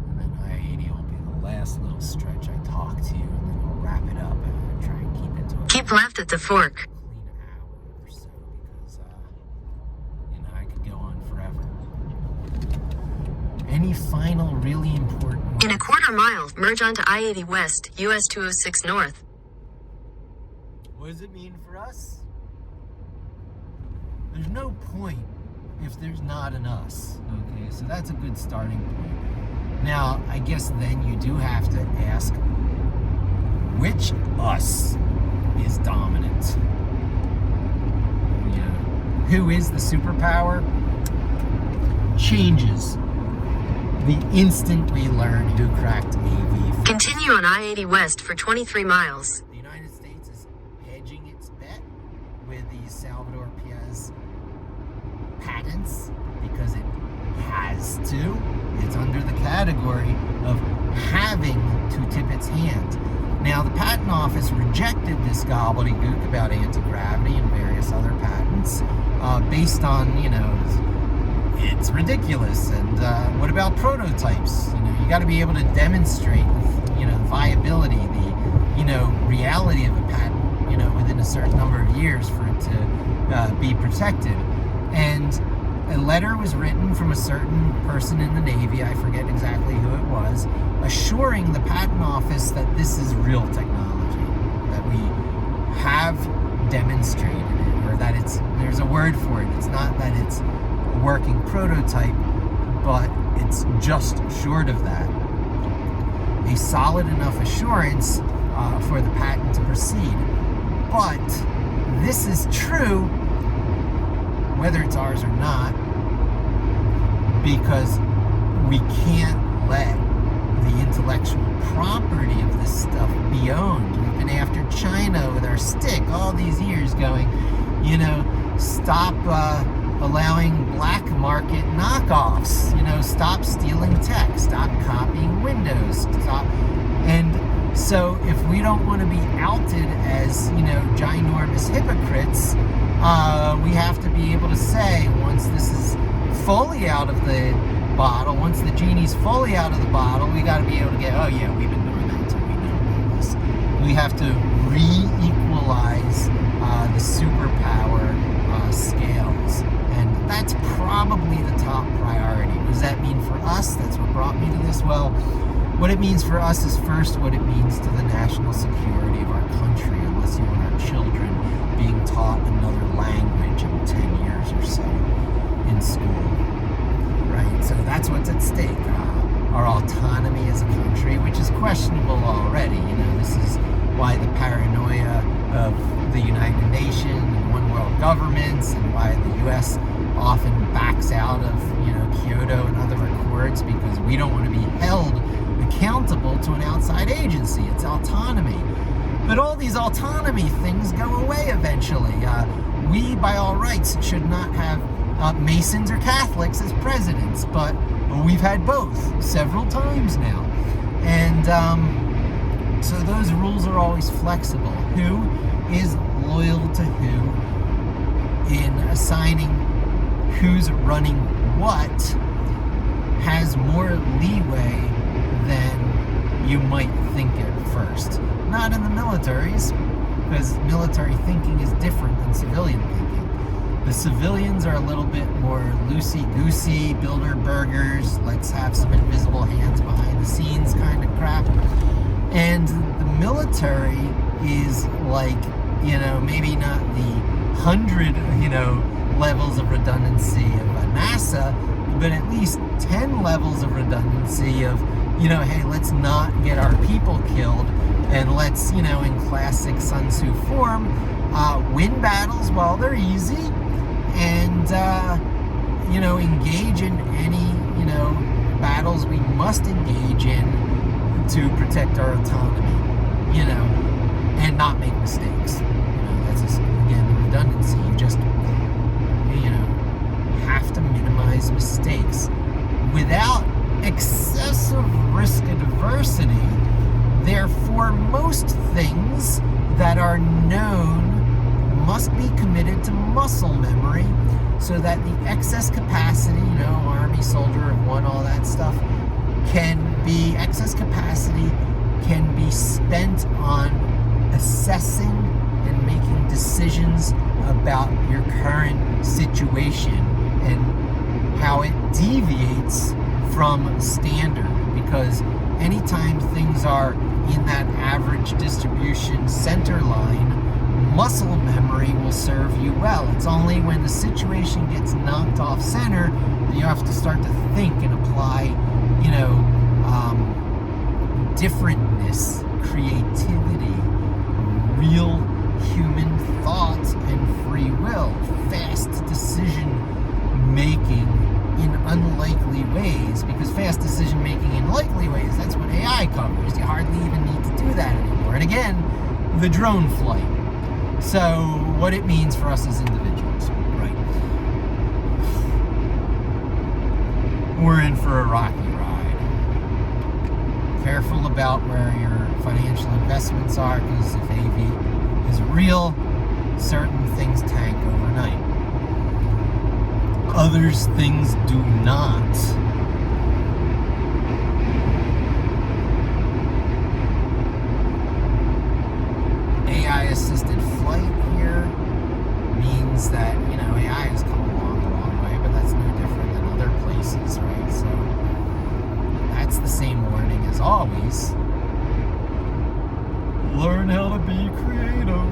And then I-80 will be the last little stretch I talk to you, and then we'll wrap it up and try and keep it to a Keep left at the fork. clean hour or so, because, I could go on forever. Any final really important ones? In a quarter mile, merge onto I-80 West, US 206 North. What does it mean for us? There's no point if there's not an us. Okay, so that's a good starting point. Now, I guess then you do have to ask, which us is dominant? Yeah. Who is the superpower? Changes the instant we learn who cracked AV. Continue on I-80 West for 23 miles. The United States is hedging its bet with the Salvador Piaz patents because it has to. It's under the category of having to tip its hand. Now, the Patent Office rejected this gobbledygook about anti-gravity and various other patents based on, it's ridiculous. And what about prototypes? You got to be able to demonstrate, the viability, the, reality of a patent, within a certain number of years for it to be protected. And a letter was written from a certain person in the Navy, I forget exactly who it was, assuring the Patent Office that this is real technology, that we have demonstrated it, or that there's a word for it. It's not that it's a working prototype, but it's just short of that. A solid enough assurance for the patent to proceed. But this is true whether it's ours or not, because we can't let the intellectual property of this stuff be owned. We've been after China with our stick all these years going, stop allowing black market knockoffs, stop stealing tech, stop copying Windows, stop. And so if we don't want to be outed as, ginormous hypocrites, we have to be able to say, once this is fully out of the bottle, once the genie's fully out of the bottle, we got to be able to get, oh yeah, we've been doing that until we know this. We have to re-equalize the superpower scales. And that's probably the top priority. What does that mean for us? That's what brought me to this. Well, what it means for us is first what it means to the national security of our country, unless you want our children being taught another language in 10 years or so in school, right? So that's what's at stake. Our autonomy as a country, which is questionable already. This is why the paranoia of the United Nations and one world governments, and why the U.S. often backs out of, Kyoto and other accords, because we don't want to be held accountable to an outside agency. It's autonomy. But all these autonomy things go away eventually. We, by all rights, should not have Masons or Catholics as presidents, but we've had both several times now. And so those rules are always flexible. Who is loyal to who in assigning who's running what has more leeway than you might think at first. Not in the militaries, because military thinking is different than civilian thinking. The civilians are a little bit more loosey-goosey, Bilderbergers, let's have some invisible hands behind the scenes kind of crap. And the military is like, maybe not the 100, levels of redundancy of NASA, but at least 10 levels of redundancy of, hey, let's not get our people killed, and let's, in classic Sun Tzu form, win battles while they're easy, and, engage in any, battles we must engage in to protect our autonomy, and not make mistakes. That's just, again, the redundancy. You just, have to minimize mistakes without excessive risk adversity. Therefore, most things that are known must be committed to muscle memory, so that the excess capacity, Army soldier of one, all that stuff, excess capacity can be spent on assessing and making decisions about your current situation and how it deviates from standard. Because anytime things are in that average distribution center line, muscle memory will serve you well. It's only when the situation gets knocked off center that you have to start to think and apply, differentness, creativity, real human thought and free will, fast decision making in unlikely ways, because fast decision making in likely ways, that's what AI covers. You hardly even need to do that anymore. And again, the drone flight. So what it means for us as individuals, right? We're in for a rocky ride. Careful about where your financial investments are, because if AV is real, certain things tank overnight. Others, things do not. AI-assisted flight here means that, AI has come along the long way, but that's no different than other places, right? So that's the same warning as always. Learn how to be creative.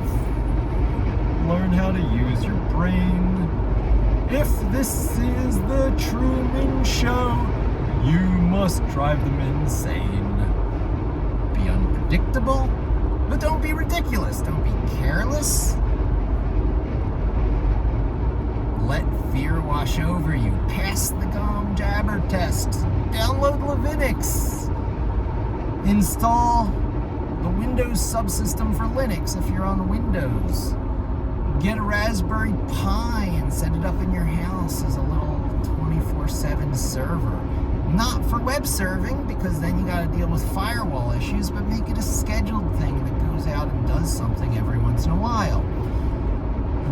Learn how to use your brain. If this is the Truman Show, you must drive them insane. Be unpredictable, but don't be ridiculous. Don't be careless. Let fear wash over you. Pass the Gom Jabber test. Download Linux. Install the Windows subsystem for Linux if you're on Windows. Get a Raspberry Pi and set it up in your house as a little 24/7 server. Not for web serving, because then you got to deal with firewall issues, but make it a scheduled thing that goes out and does something every once in a while.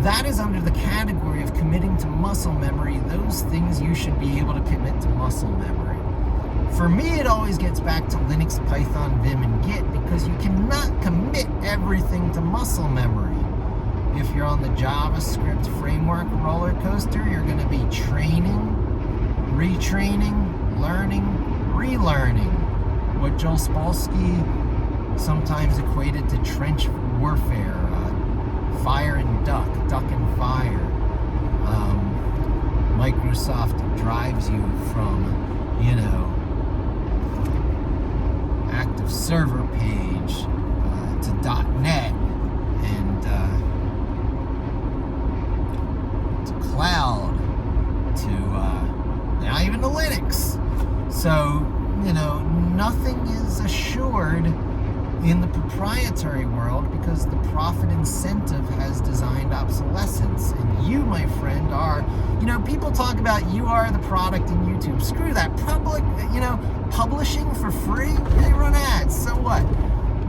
That is under the category of committing to muscle memory. Those things you should be able to commit to muscle memory. For me, it always gets back to Linux, Python, Vim, and Git, because you cannot commit everything to muscle memory. If you're on the JavaScript framework roller coaster, you're going to be training, retraining, learning, relearning. What Joel Spolsky sometimes equated to trench warfare, fire and duck, duck and fire. Microsoft drives you from, active server page to .NET and to cloud to now even to Linux. So, nothing is assured in the proprietary world, because the profit incentive has designed obsolescence. And you, my friend, are, people talk about you are the product in YouTube. Screw that. Publishing for free, they run ads, so what?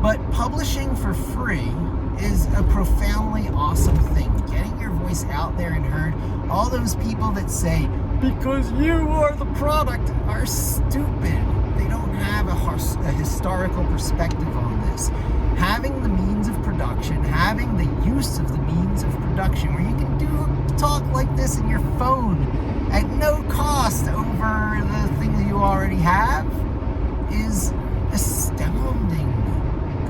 But publishing for free is a profoundly awesome thing. Getting your voice out there and heard. All those people that say, because you are the product, are stupid. They don't have a historical perspective on this. Having the means of production, having the use of the means of production, where you can talk like this in your phone at no cost over the thing that you already have, is astounding.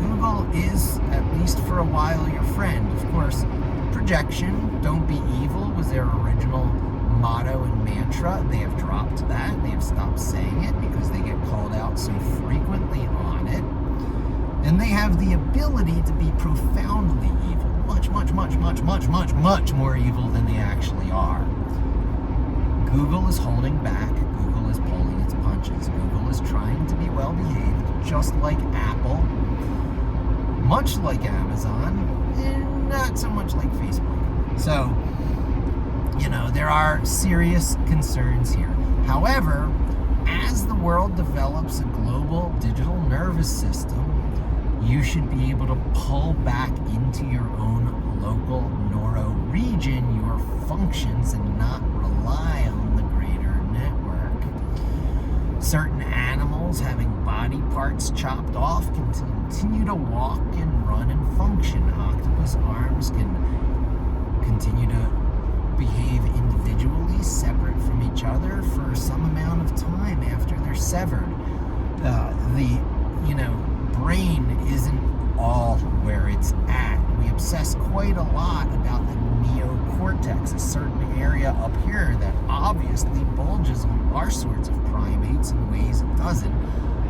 Google is, at least for a while, your friend. Of course, projection, don't be evil, was their original motto and mantra. They have dropped that. They have stopped saying it because they get called out so frequently on it. And they have the ability to be profoundly evil. Much, much, much, much, much, much, much more evil than they actually are. Google is holding back. Google is pulling its punches. Google is trying to be well behaved, just like Apple, much like Amazon, and not so much like Facebook. So, there are serious concerns here. However, as the world develops a global digital nervous system, you should be able to pull back into your own local neuro-region, your functions, and not rely on the greater network. Certain animals having body parts chopped off can continue to walk and run and function. Octopus arms can continue to behave individually, separate from each other for some amount of time after they're severed. The brain isn't all where it's at. We obsess quite a lot about the neocortex, a certain area up here that obviously bulges on our sorts of primates in ways it doesn't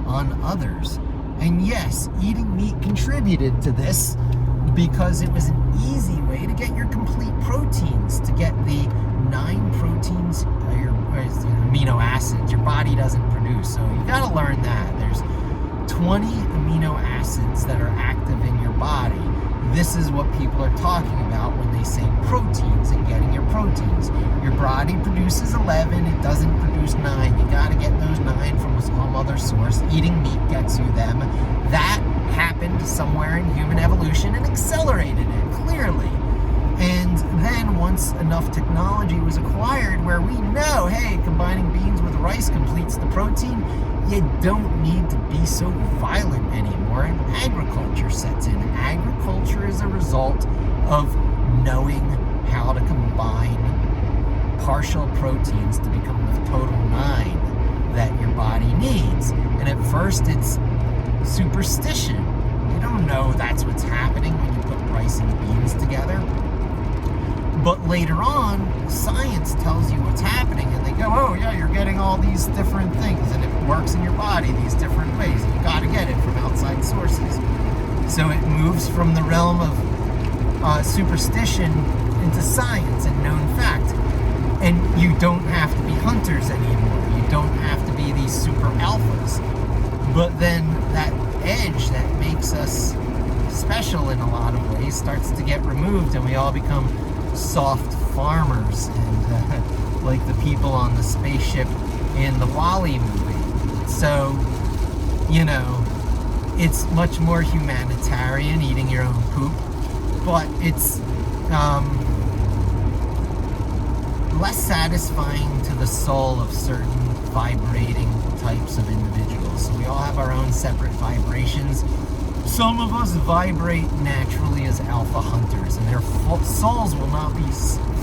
on others. And yes, eating meat contributed to this because it was an easy way to get your complete proteins, to get the 9 proteins, your amino acids your body doesn't produce. So you got to learn that. There's 20 amino acids that are active in your body. This is what people are talking about when they say proteins and getting your proteins. Your body produces 11, it doesn't produce 9. You got to get those 9 from some other source. Eating meat gets you them. That happened somewhere in human evolution and accelerated it, clearly. And then once enough technology was acquired where we know, hey, combining beans with rice completes the protein, you don't need to be so violent anymore, and agriculture sets in. Agriculture is a result of knowing how to combine partial proteins to become the total 9 that your body needs. And at first it's superstition. You don't know that's what's happening when you put rice and beans together. But later on, science tells you what's happening, and they go, oh yeah, you're getting all these different things, and it works in your body these different ways. You got to get it from outside sources. So it moves from the realm of superstition into science and known fact. And you don't have to be hunters anymore. You don't have to be these super alphas. But then that edge that makes us special in a lot of ways starts to get removed, and we all become soft farmers, and like the people on the spaceship in the WALL-E movie. So, it's much more humanitarian, eating your own poop, but it's less satisfying to the soul of certain vibrating types of individuals. So we all have our own separate vibrations. Some of us vibrate naturally as alpha hunters, and their souls will not be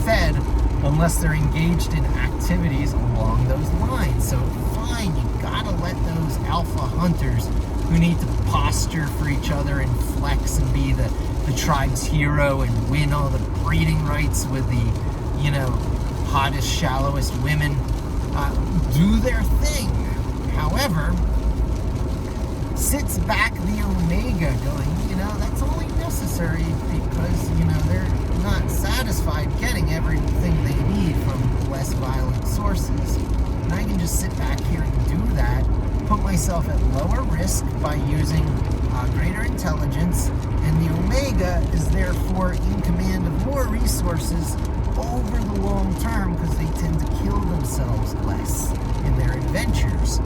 fed unless they're engaged in activities along those lines. So fine, you gotta let those alpha hunters who need to posture for each other and flex and be the tribe's hero and win all the breeding rights with the, hottest, shallowest women, do their thing. However, sits back the omega going, that's only necessary because, they're not satisfied getting everything they need from less violent sources. And I can just sit back here and do that, put myself at lower risk by using greater intelligence, and the omega is therefore in command of more resources over the long term because they tend to kill themselves less in their adventures.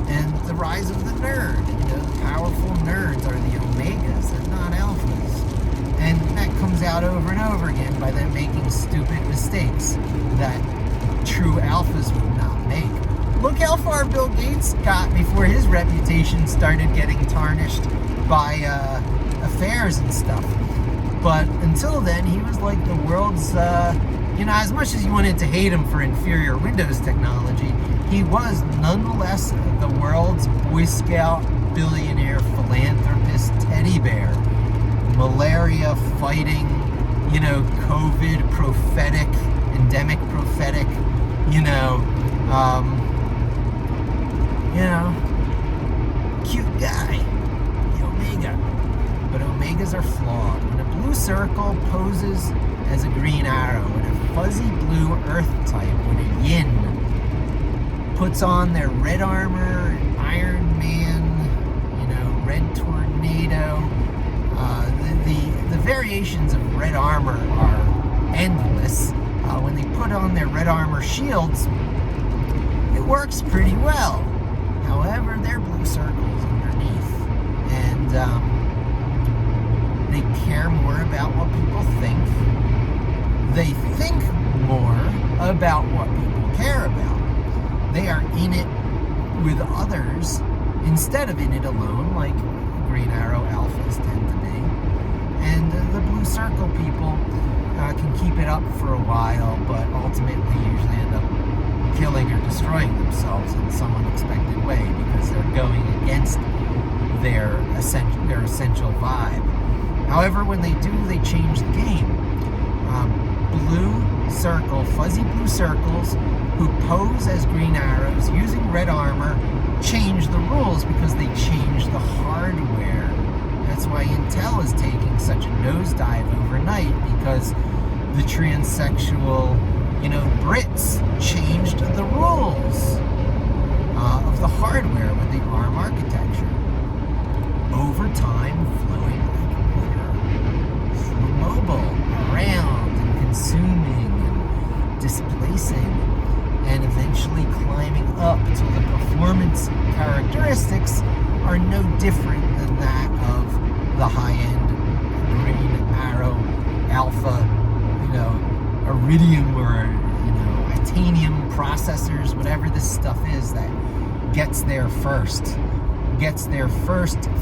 And the rise of the nerd, the powerful nerds are the omegas, they're not alphas. And that comes out over and over again by them making stupid mistakes that true alphas would not make. Look how far Bill Gates got before his reputation started getting tarnished by affairs and stuff. But until then, he was like the world's, as much as you wanted to hate him for inferior Windows technology, he was nonetheless the world's Boy Scout, billionaire, philanthropist, teddy bear, malaria fighting, COVID prophetic, endemic prophetic cute guy, the Omega. But Omegas are flawed. When a blue circle poses as a green arrow, and a fuzzy blue earth type, when a yin puts on their red armor, Iron Man, red tornado, the variations of red armor are endless. When they put on their red armor shields, it works pretty well. However, they're blue circles underneath, and they care more about what people think. They think more about what people care about. They are in it with others instead of in it alone, like Green Arrow alphas tend to be. And the blue circle people can keep it up for a while, but ultimately usually end up killing or destroying themselves in some unexpected way because they're going against their essential vibe. However, when they do, they change the game. Fuzzy blue circles who pose as green arrows using red armor change the rules because they change the hardware. That's why Intel is taking such a nosedive overnight, because the transsexual, Brits changed the rules of the hardware with the ARM architecture. Over time, flowing like water through mobile, around, and consuming, and displacing, and eventually climbing up till the performance characteristics are no different than that of the high-end Green Arrow Alpha, Iridium or titanium processors, whatever this stuff is that gets there first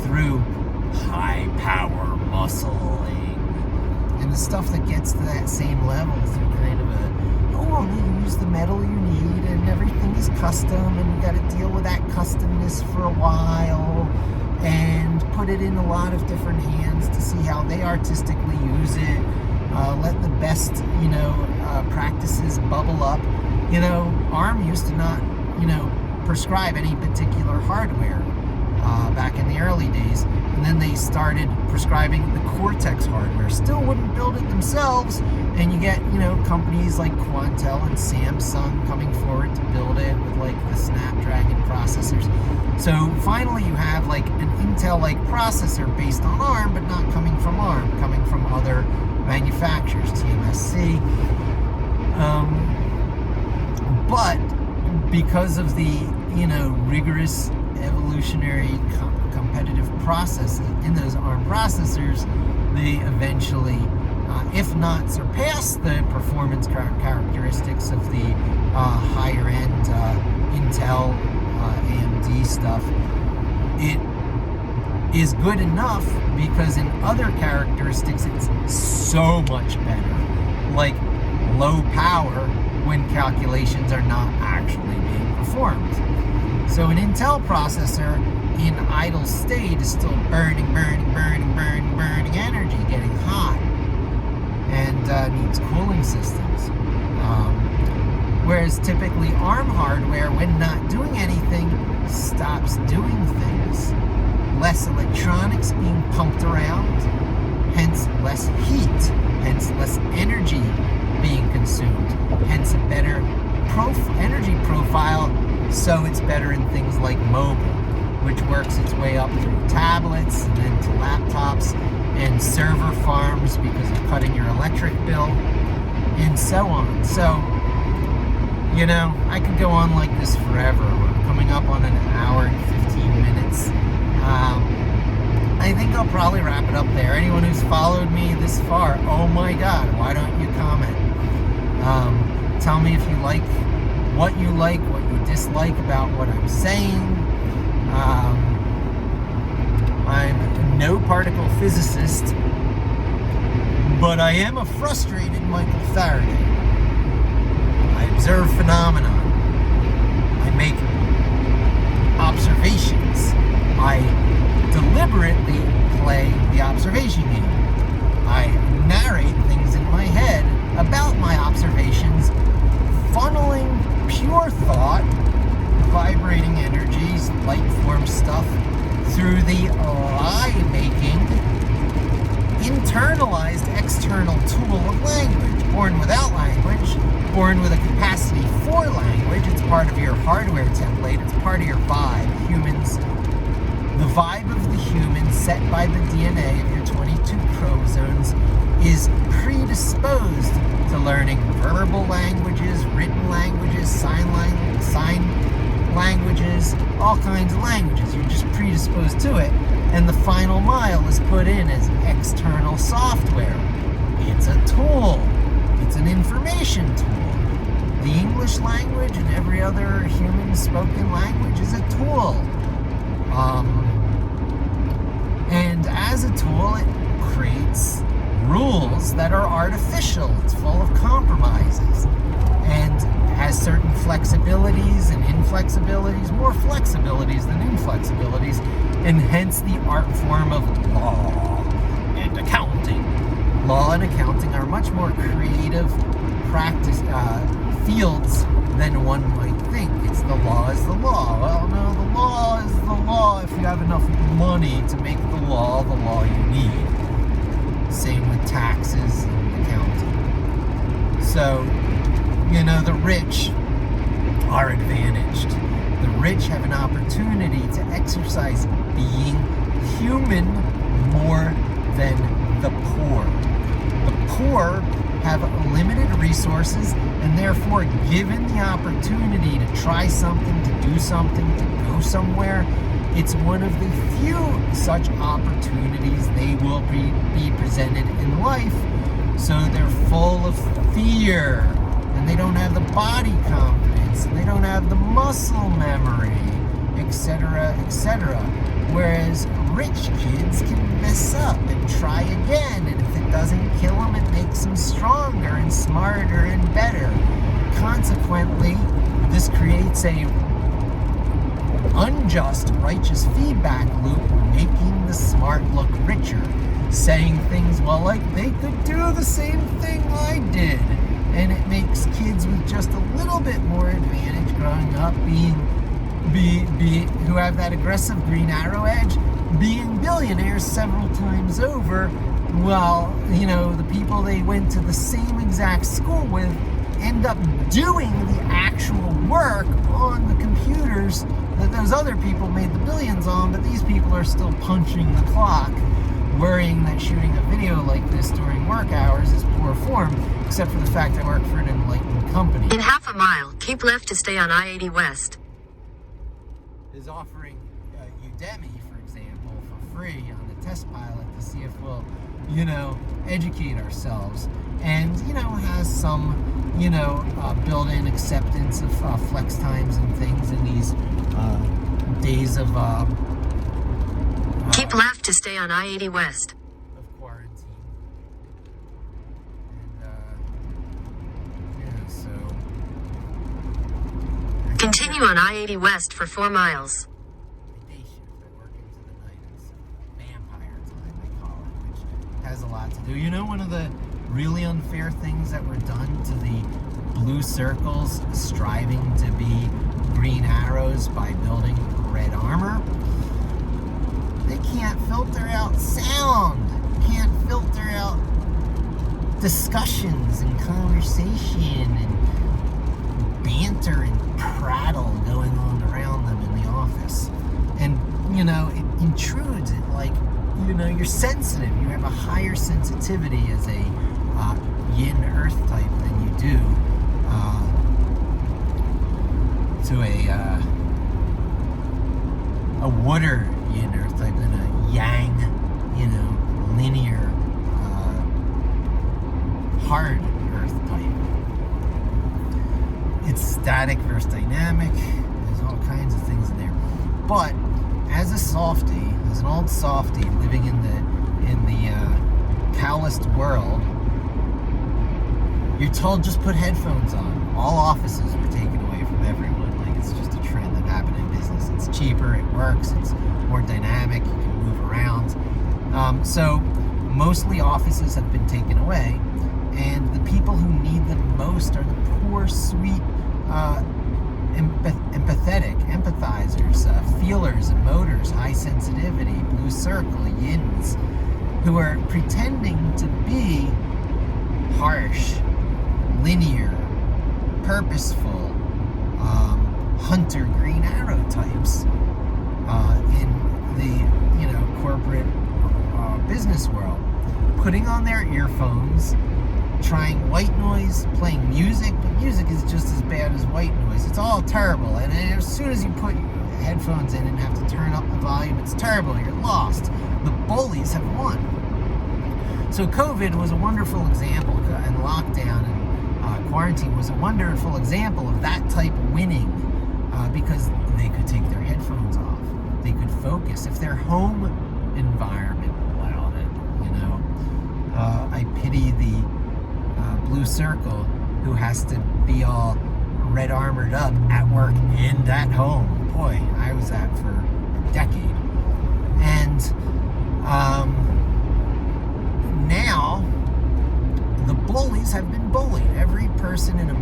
through high power muscling, and the stuff that gets to that same level through kind of you use the metal you need and everything is custom, and you got to deal with that customness for a while and put it in a lot of different hands to see how they artistically use it. Let the best, practices bubble up. ARM used to not, prescribe any particular hardware back in the early days. And then they started prescribing the Cortex hardware. Still wouldn't build it themselves. And you get, companies like Quantel and Samsung coming forward to build it with the Snapdragon processors. So finally you have an Intel-like processor based on ARM, but not coming from ARM, coming from other manufacturers, TMSC. But because of the, rigorous evolutionary competitive processes in those ARM processors, they eventually, if not surpass the performance characteristics of the higher-end Intel, AMD stuff, it is good enough because in other characteristics it's so much better, like low power when calculations are not actually being performed. So an Intel processor in idle state is still burning energy, getting hot, and needs cooling systems. Whereas typically ARM hardware, when not doing anything, stops doing things. Less electronics being pumped around, hence less heat, hence less energy being consumed, hence a better energy profile, so it's better in things like mobile, which works its way up through tablets and then to laptops and server farms because of cutting your electric bill and so on. So, I could go on like this forever. We're coming up on an hour and 15 minutes. I think I'll probably wrap it up there. Anyone who's followed me this far, oh my God, why don't you comment? Tell me if you like, what you dislike about what I'm saying. I'm no particle physicist, but I am a frustrated Michael Faraday. I observe phenomena. I make observations. I deliberately play the observation game. I narrate things in my head about my observations, funneling born without language, born with a capacity for language. It's part of your hardware template. It's part of your vibe. Humans, the vibe of the human set by the DNA of your 22 chromosomes is predisposed to learning verbal languages, written languages, sign languages, all kinds of languages. You're just predisposed to it. And the final mile is put in as external software. It's a tool. It's an information tool. The English language and every other human spoken language is a tool. And as a tool, it creates rules that are artificial. It's full of compromises and has certain flexibilities and inflexibilities, more flexibilities than inflexibilities, and hence the art form of law and accounting. Law and accounting are much more creative practice fields than one might think. It's the law is the law. Well, no, the law is the law if you have enough money to make the law you need. Same with taxes and accounting. So, the rich are advantaged. The rich have an opportunity to exercise being human more than the poor. The poor have limited resources and therefore given the opportunity to try something, to do something, to go somewhere. It's one of the few such opportunities they will be presented in life. So they're full of fear, and they don't have the body confidence, and they don't have the muscle memory, etc., etc. Whereas rich kids can mess up and try again, and if it doesn't kill them, it makes them stronger and smarter and better. Consequently, this creates a unjust righteous feedback loop, making the smart look richer, saying things, well, like they could do the same thing I did. And it makes kids with just a little bit more advantage growing up who have that aggressive green arrow edge, being billionaires several times over. Well, the people they went to the same exact school with end up doing the actual work on the computers that those other people made the billions on, but these people are still punching the clock, worrying that shooting a video like this during work hours is poor form, except for the fact I work for an enlightened company. In half a mile, keep left to stay on I-80 West. Is offering Udemy, for example, for free on the test pilot to see if we'll, educate ourselves. And, has some, built-in acceptance of flex times and things in these days of keep left to stay on I-80 West. Of quarantine. And, so... Continue on I-80 West for 4 miles. Day shift, I work into the night. It's vampire time, they call it, which has a lot to do. One of the really unfair things that were done to the blue circles striving to be green arrows by building red armor? They can't filter out sound, can't filter out discussions and conversation and banter and prattle going on around them in the office. And, it intrudes it like, you're sensitive. You have a higher sensitivity as a yin earth type than you do to a water yin earth type than a yang, linear hard earth type. It's static versus dynamic. There's all kinds of things in there. But as a softie, as an old softie living in the calloused world, you're told just put headphones on. All offices were taken away from everyone. Like, it's just a trend that happened in business. It's cheaper, it works, it's more dynamic, you can move around. So mostly offices have been taken away, and the people who need them most are the poor, sweet, empathizers, feelers, and motors, high sensitivity, blue circle, yins, who are pretending to be harsh purposeful hunter Green Arrow types in the corporate business world, putting on their earphones, trying white noise, playing music, but music is just as bad as white noise. It's all terrible, and as soon as you put headphones in and have to turn up the volume, it's terrible. You're lost. The bullies have won. So COVID was a wonderful example, and lockdown and quarantine was a wonderful example of that type of winning, because they could take their headphones off. They could focus. If their home environment allowed it, I pity the blue circle who has to be all red armored up at work and at home. Boy, I was that for a decade. And now the bullies have been bullied. Every person in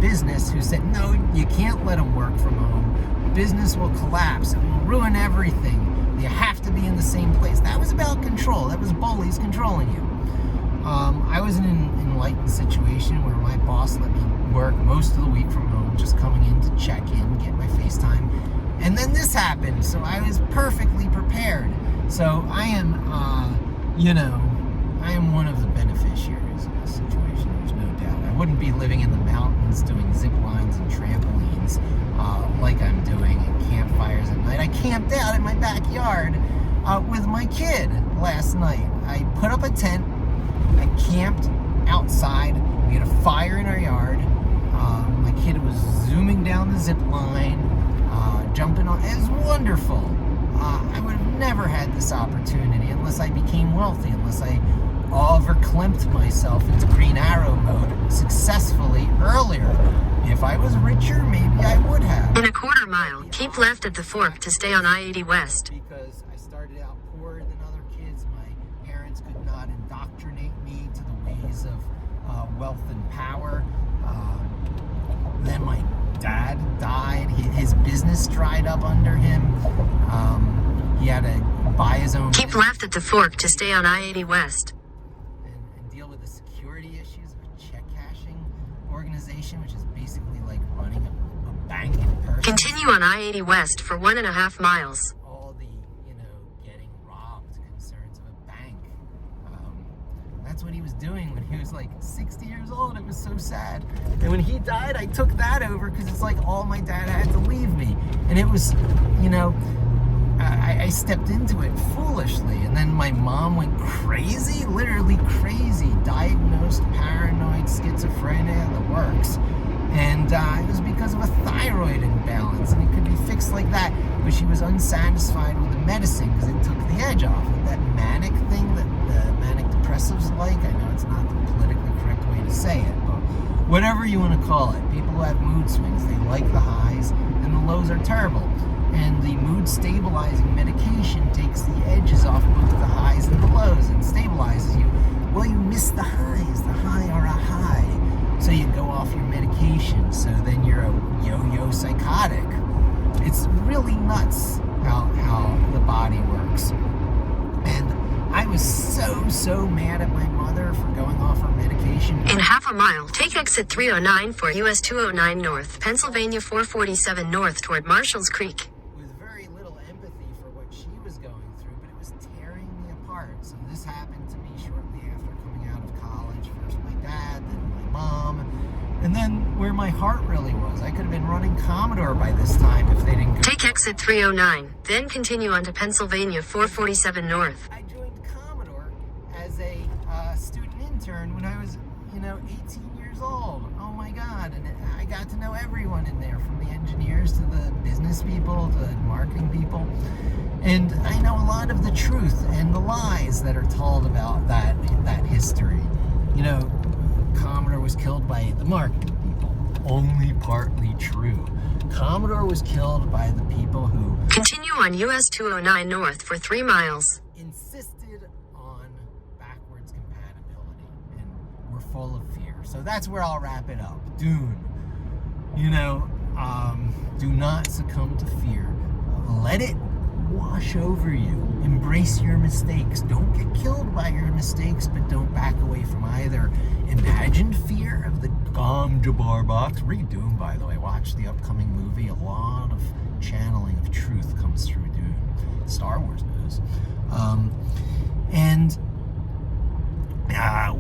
business who said, no, you can't let them work from home. Business will collapse. It will ruin everything. You have to be in the same place. That was about control. That was bullies controlling you. I was in an enlightened situation where my boss let me work most of the week from home, just coming in to check in, get my FaceTime. And then this happened, so I was perfectly prepared. So I am, I am one of the beneficiaries of this situation, there's no doubt. I wouldn't be living in the mountains doing zip lines and trampolines like I'm doing, and campfires at night. I camped out in my backyard with my kid last night. I put up a tent. I camped outside. We had a fire in our yard. My kid was zooming down the zip line, jumping on. It was wonderful. I would have never had this opportunity unless I became wealthy, unless I overclamped myself into Green Arrow mode successfully earlier. If I was richer, maybe I would have. In a quarter mile, keep left at the fork to stay on I-80 West. Because I started out poorer than other kids. My parents could not indoctrinate me to the ways of wealth and power. Then my dad died. His business dried up under him. He had to buy his own. Keep left at the fork to stay on I-80 West. And deal with the security issues of a check cashing organization, which is basically like running a bank in person. Continue on I-80 West for 1.5 miles. All the, getting robbed concerns of a bank. That's what he was doing when he was like 60 years old. It was so sad. And when he died, I took that over because it's like all my dad had to leave me. And it was, I stepped into it foolishly. And then my mom went crazy, literally crazy, diagnosed paranoid schizophrenia, the works. And it was because of a thyroid imbalance, and it could be fixed like that. But she was unsatisfied with the medicine because it took the edge off. That manic thing that the manic depressives like, I know it's not the politically correct way to say it, but whatever you want to call it, people who have mood swings, they like the highs, and the lows are terrible. And the mood stabilizing medication takes the edges off both the highs and the lows and stabilizes you. Well, you miss the highs. The high are a high. So you go off your medication. So then you're a yo-yo psychotic. It's really nuts how the body works. And I was so mad at my mother for going off her medication. In half a mile, take exit 309 for US 209 North, Pennsylvania 447 North toward Marshall's Creek. With very little empathy for what she was going through, but it was tearing me apart. So this happened to me shortly after coming out of college. First my dad, then my mom, and then where my heart really was. I could have been running Commodore by this time if they didn't go. Take exit 309, then continue on to Pennsylvania 447 North. I joined Commodore as a student intern when I was, 18 years old. Oh my God. And I got to know everyone in there, from the engineers to the business people to the marketing people. And I know a lot of the truth and the lies that are told about that history. Commodore was killed by the marketing people. Only partly true. Commodore was killed by the people who continue on US 209 North for 3 miles. Insisted on backwards compatibility and were full of fear. So that's where I'll wrap it up. Dune. Do not succumb to fear. Let it wash over you. Embrace your mistakes. Don't get killed by your mistakes, but don't back away from either. Imagine fear of the Jabbar box. What are you doing, by the way? Watch the upcoming movie. A lot of channeling of truth comes through Dune. Star Wars news.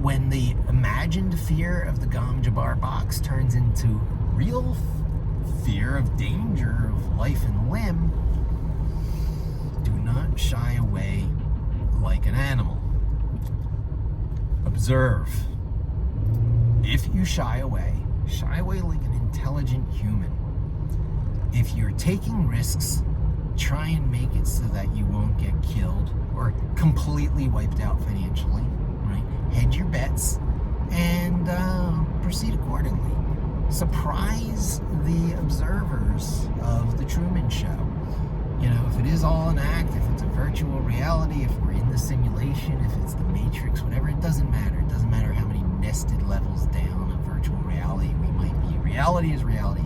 When the imagined fear of the Jabbar box turns into real fear of danger of life and limb, do not shy away like an animal. Observe. If you shy away like an intelligent human. If you're taking risks, try and make it so that you won't get killed or completely wiped out financially, right? Hedge your bets and proceed accordingly. Surprise the observers of the Truman Show. You know, if it is all an act, if it's a virtual reality, if we're in the simulation, if it's the Matrix, whatever, it doesn't matter. It doesn't matter how many nested levels down of virtual reality we might be. Reality is reality.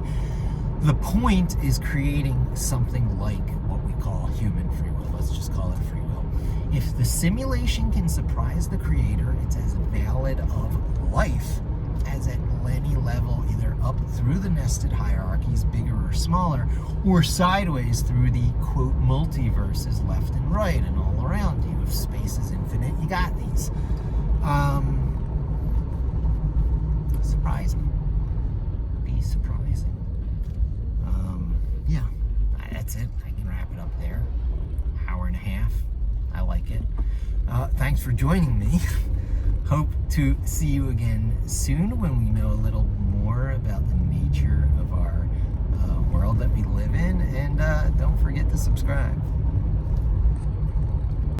The point is creating something like what we call human free will. Let's just call it free will. If the simulation can surprise the creator, it's as valid of life as at any level, either up through the nested hierarchies, bigger or smaller, or sideways through the, quote, multiverses left and right and all around you. If space is infinite, you got these. Surprising. Be surprising. Yeah, that's it. I can wrap it up there. Hour and a half. I like it. Thanks for joining me. Hope to see you again soon when we know a little more about the nature of our world that we live in. And don't forget to subscribe.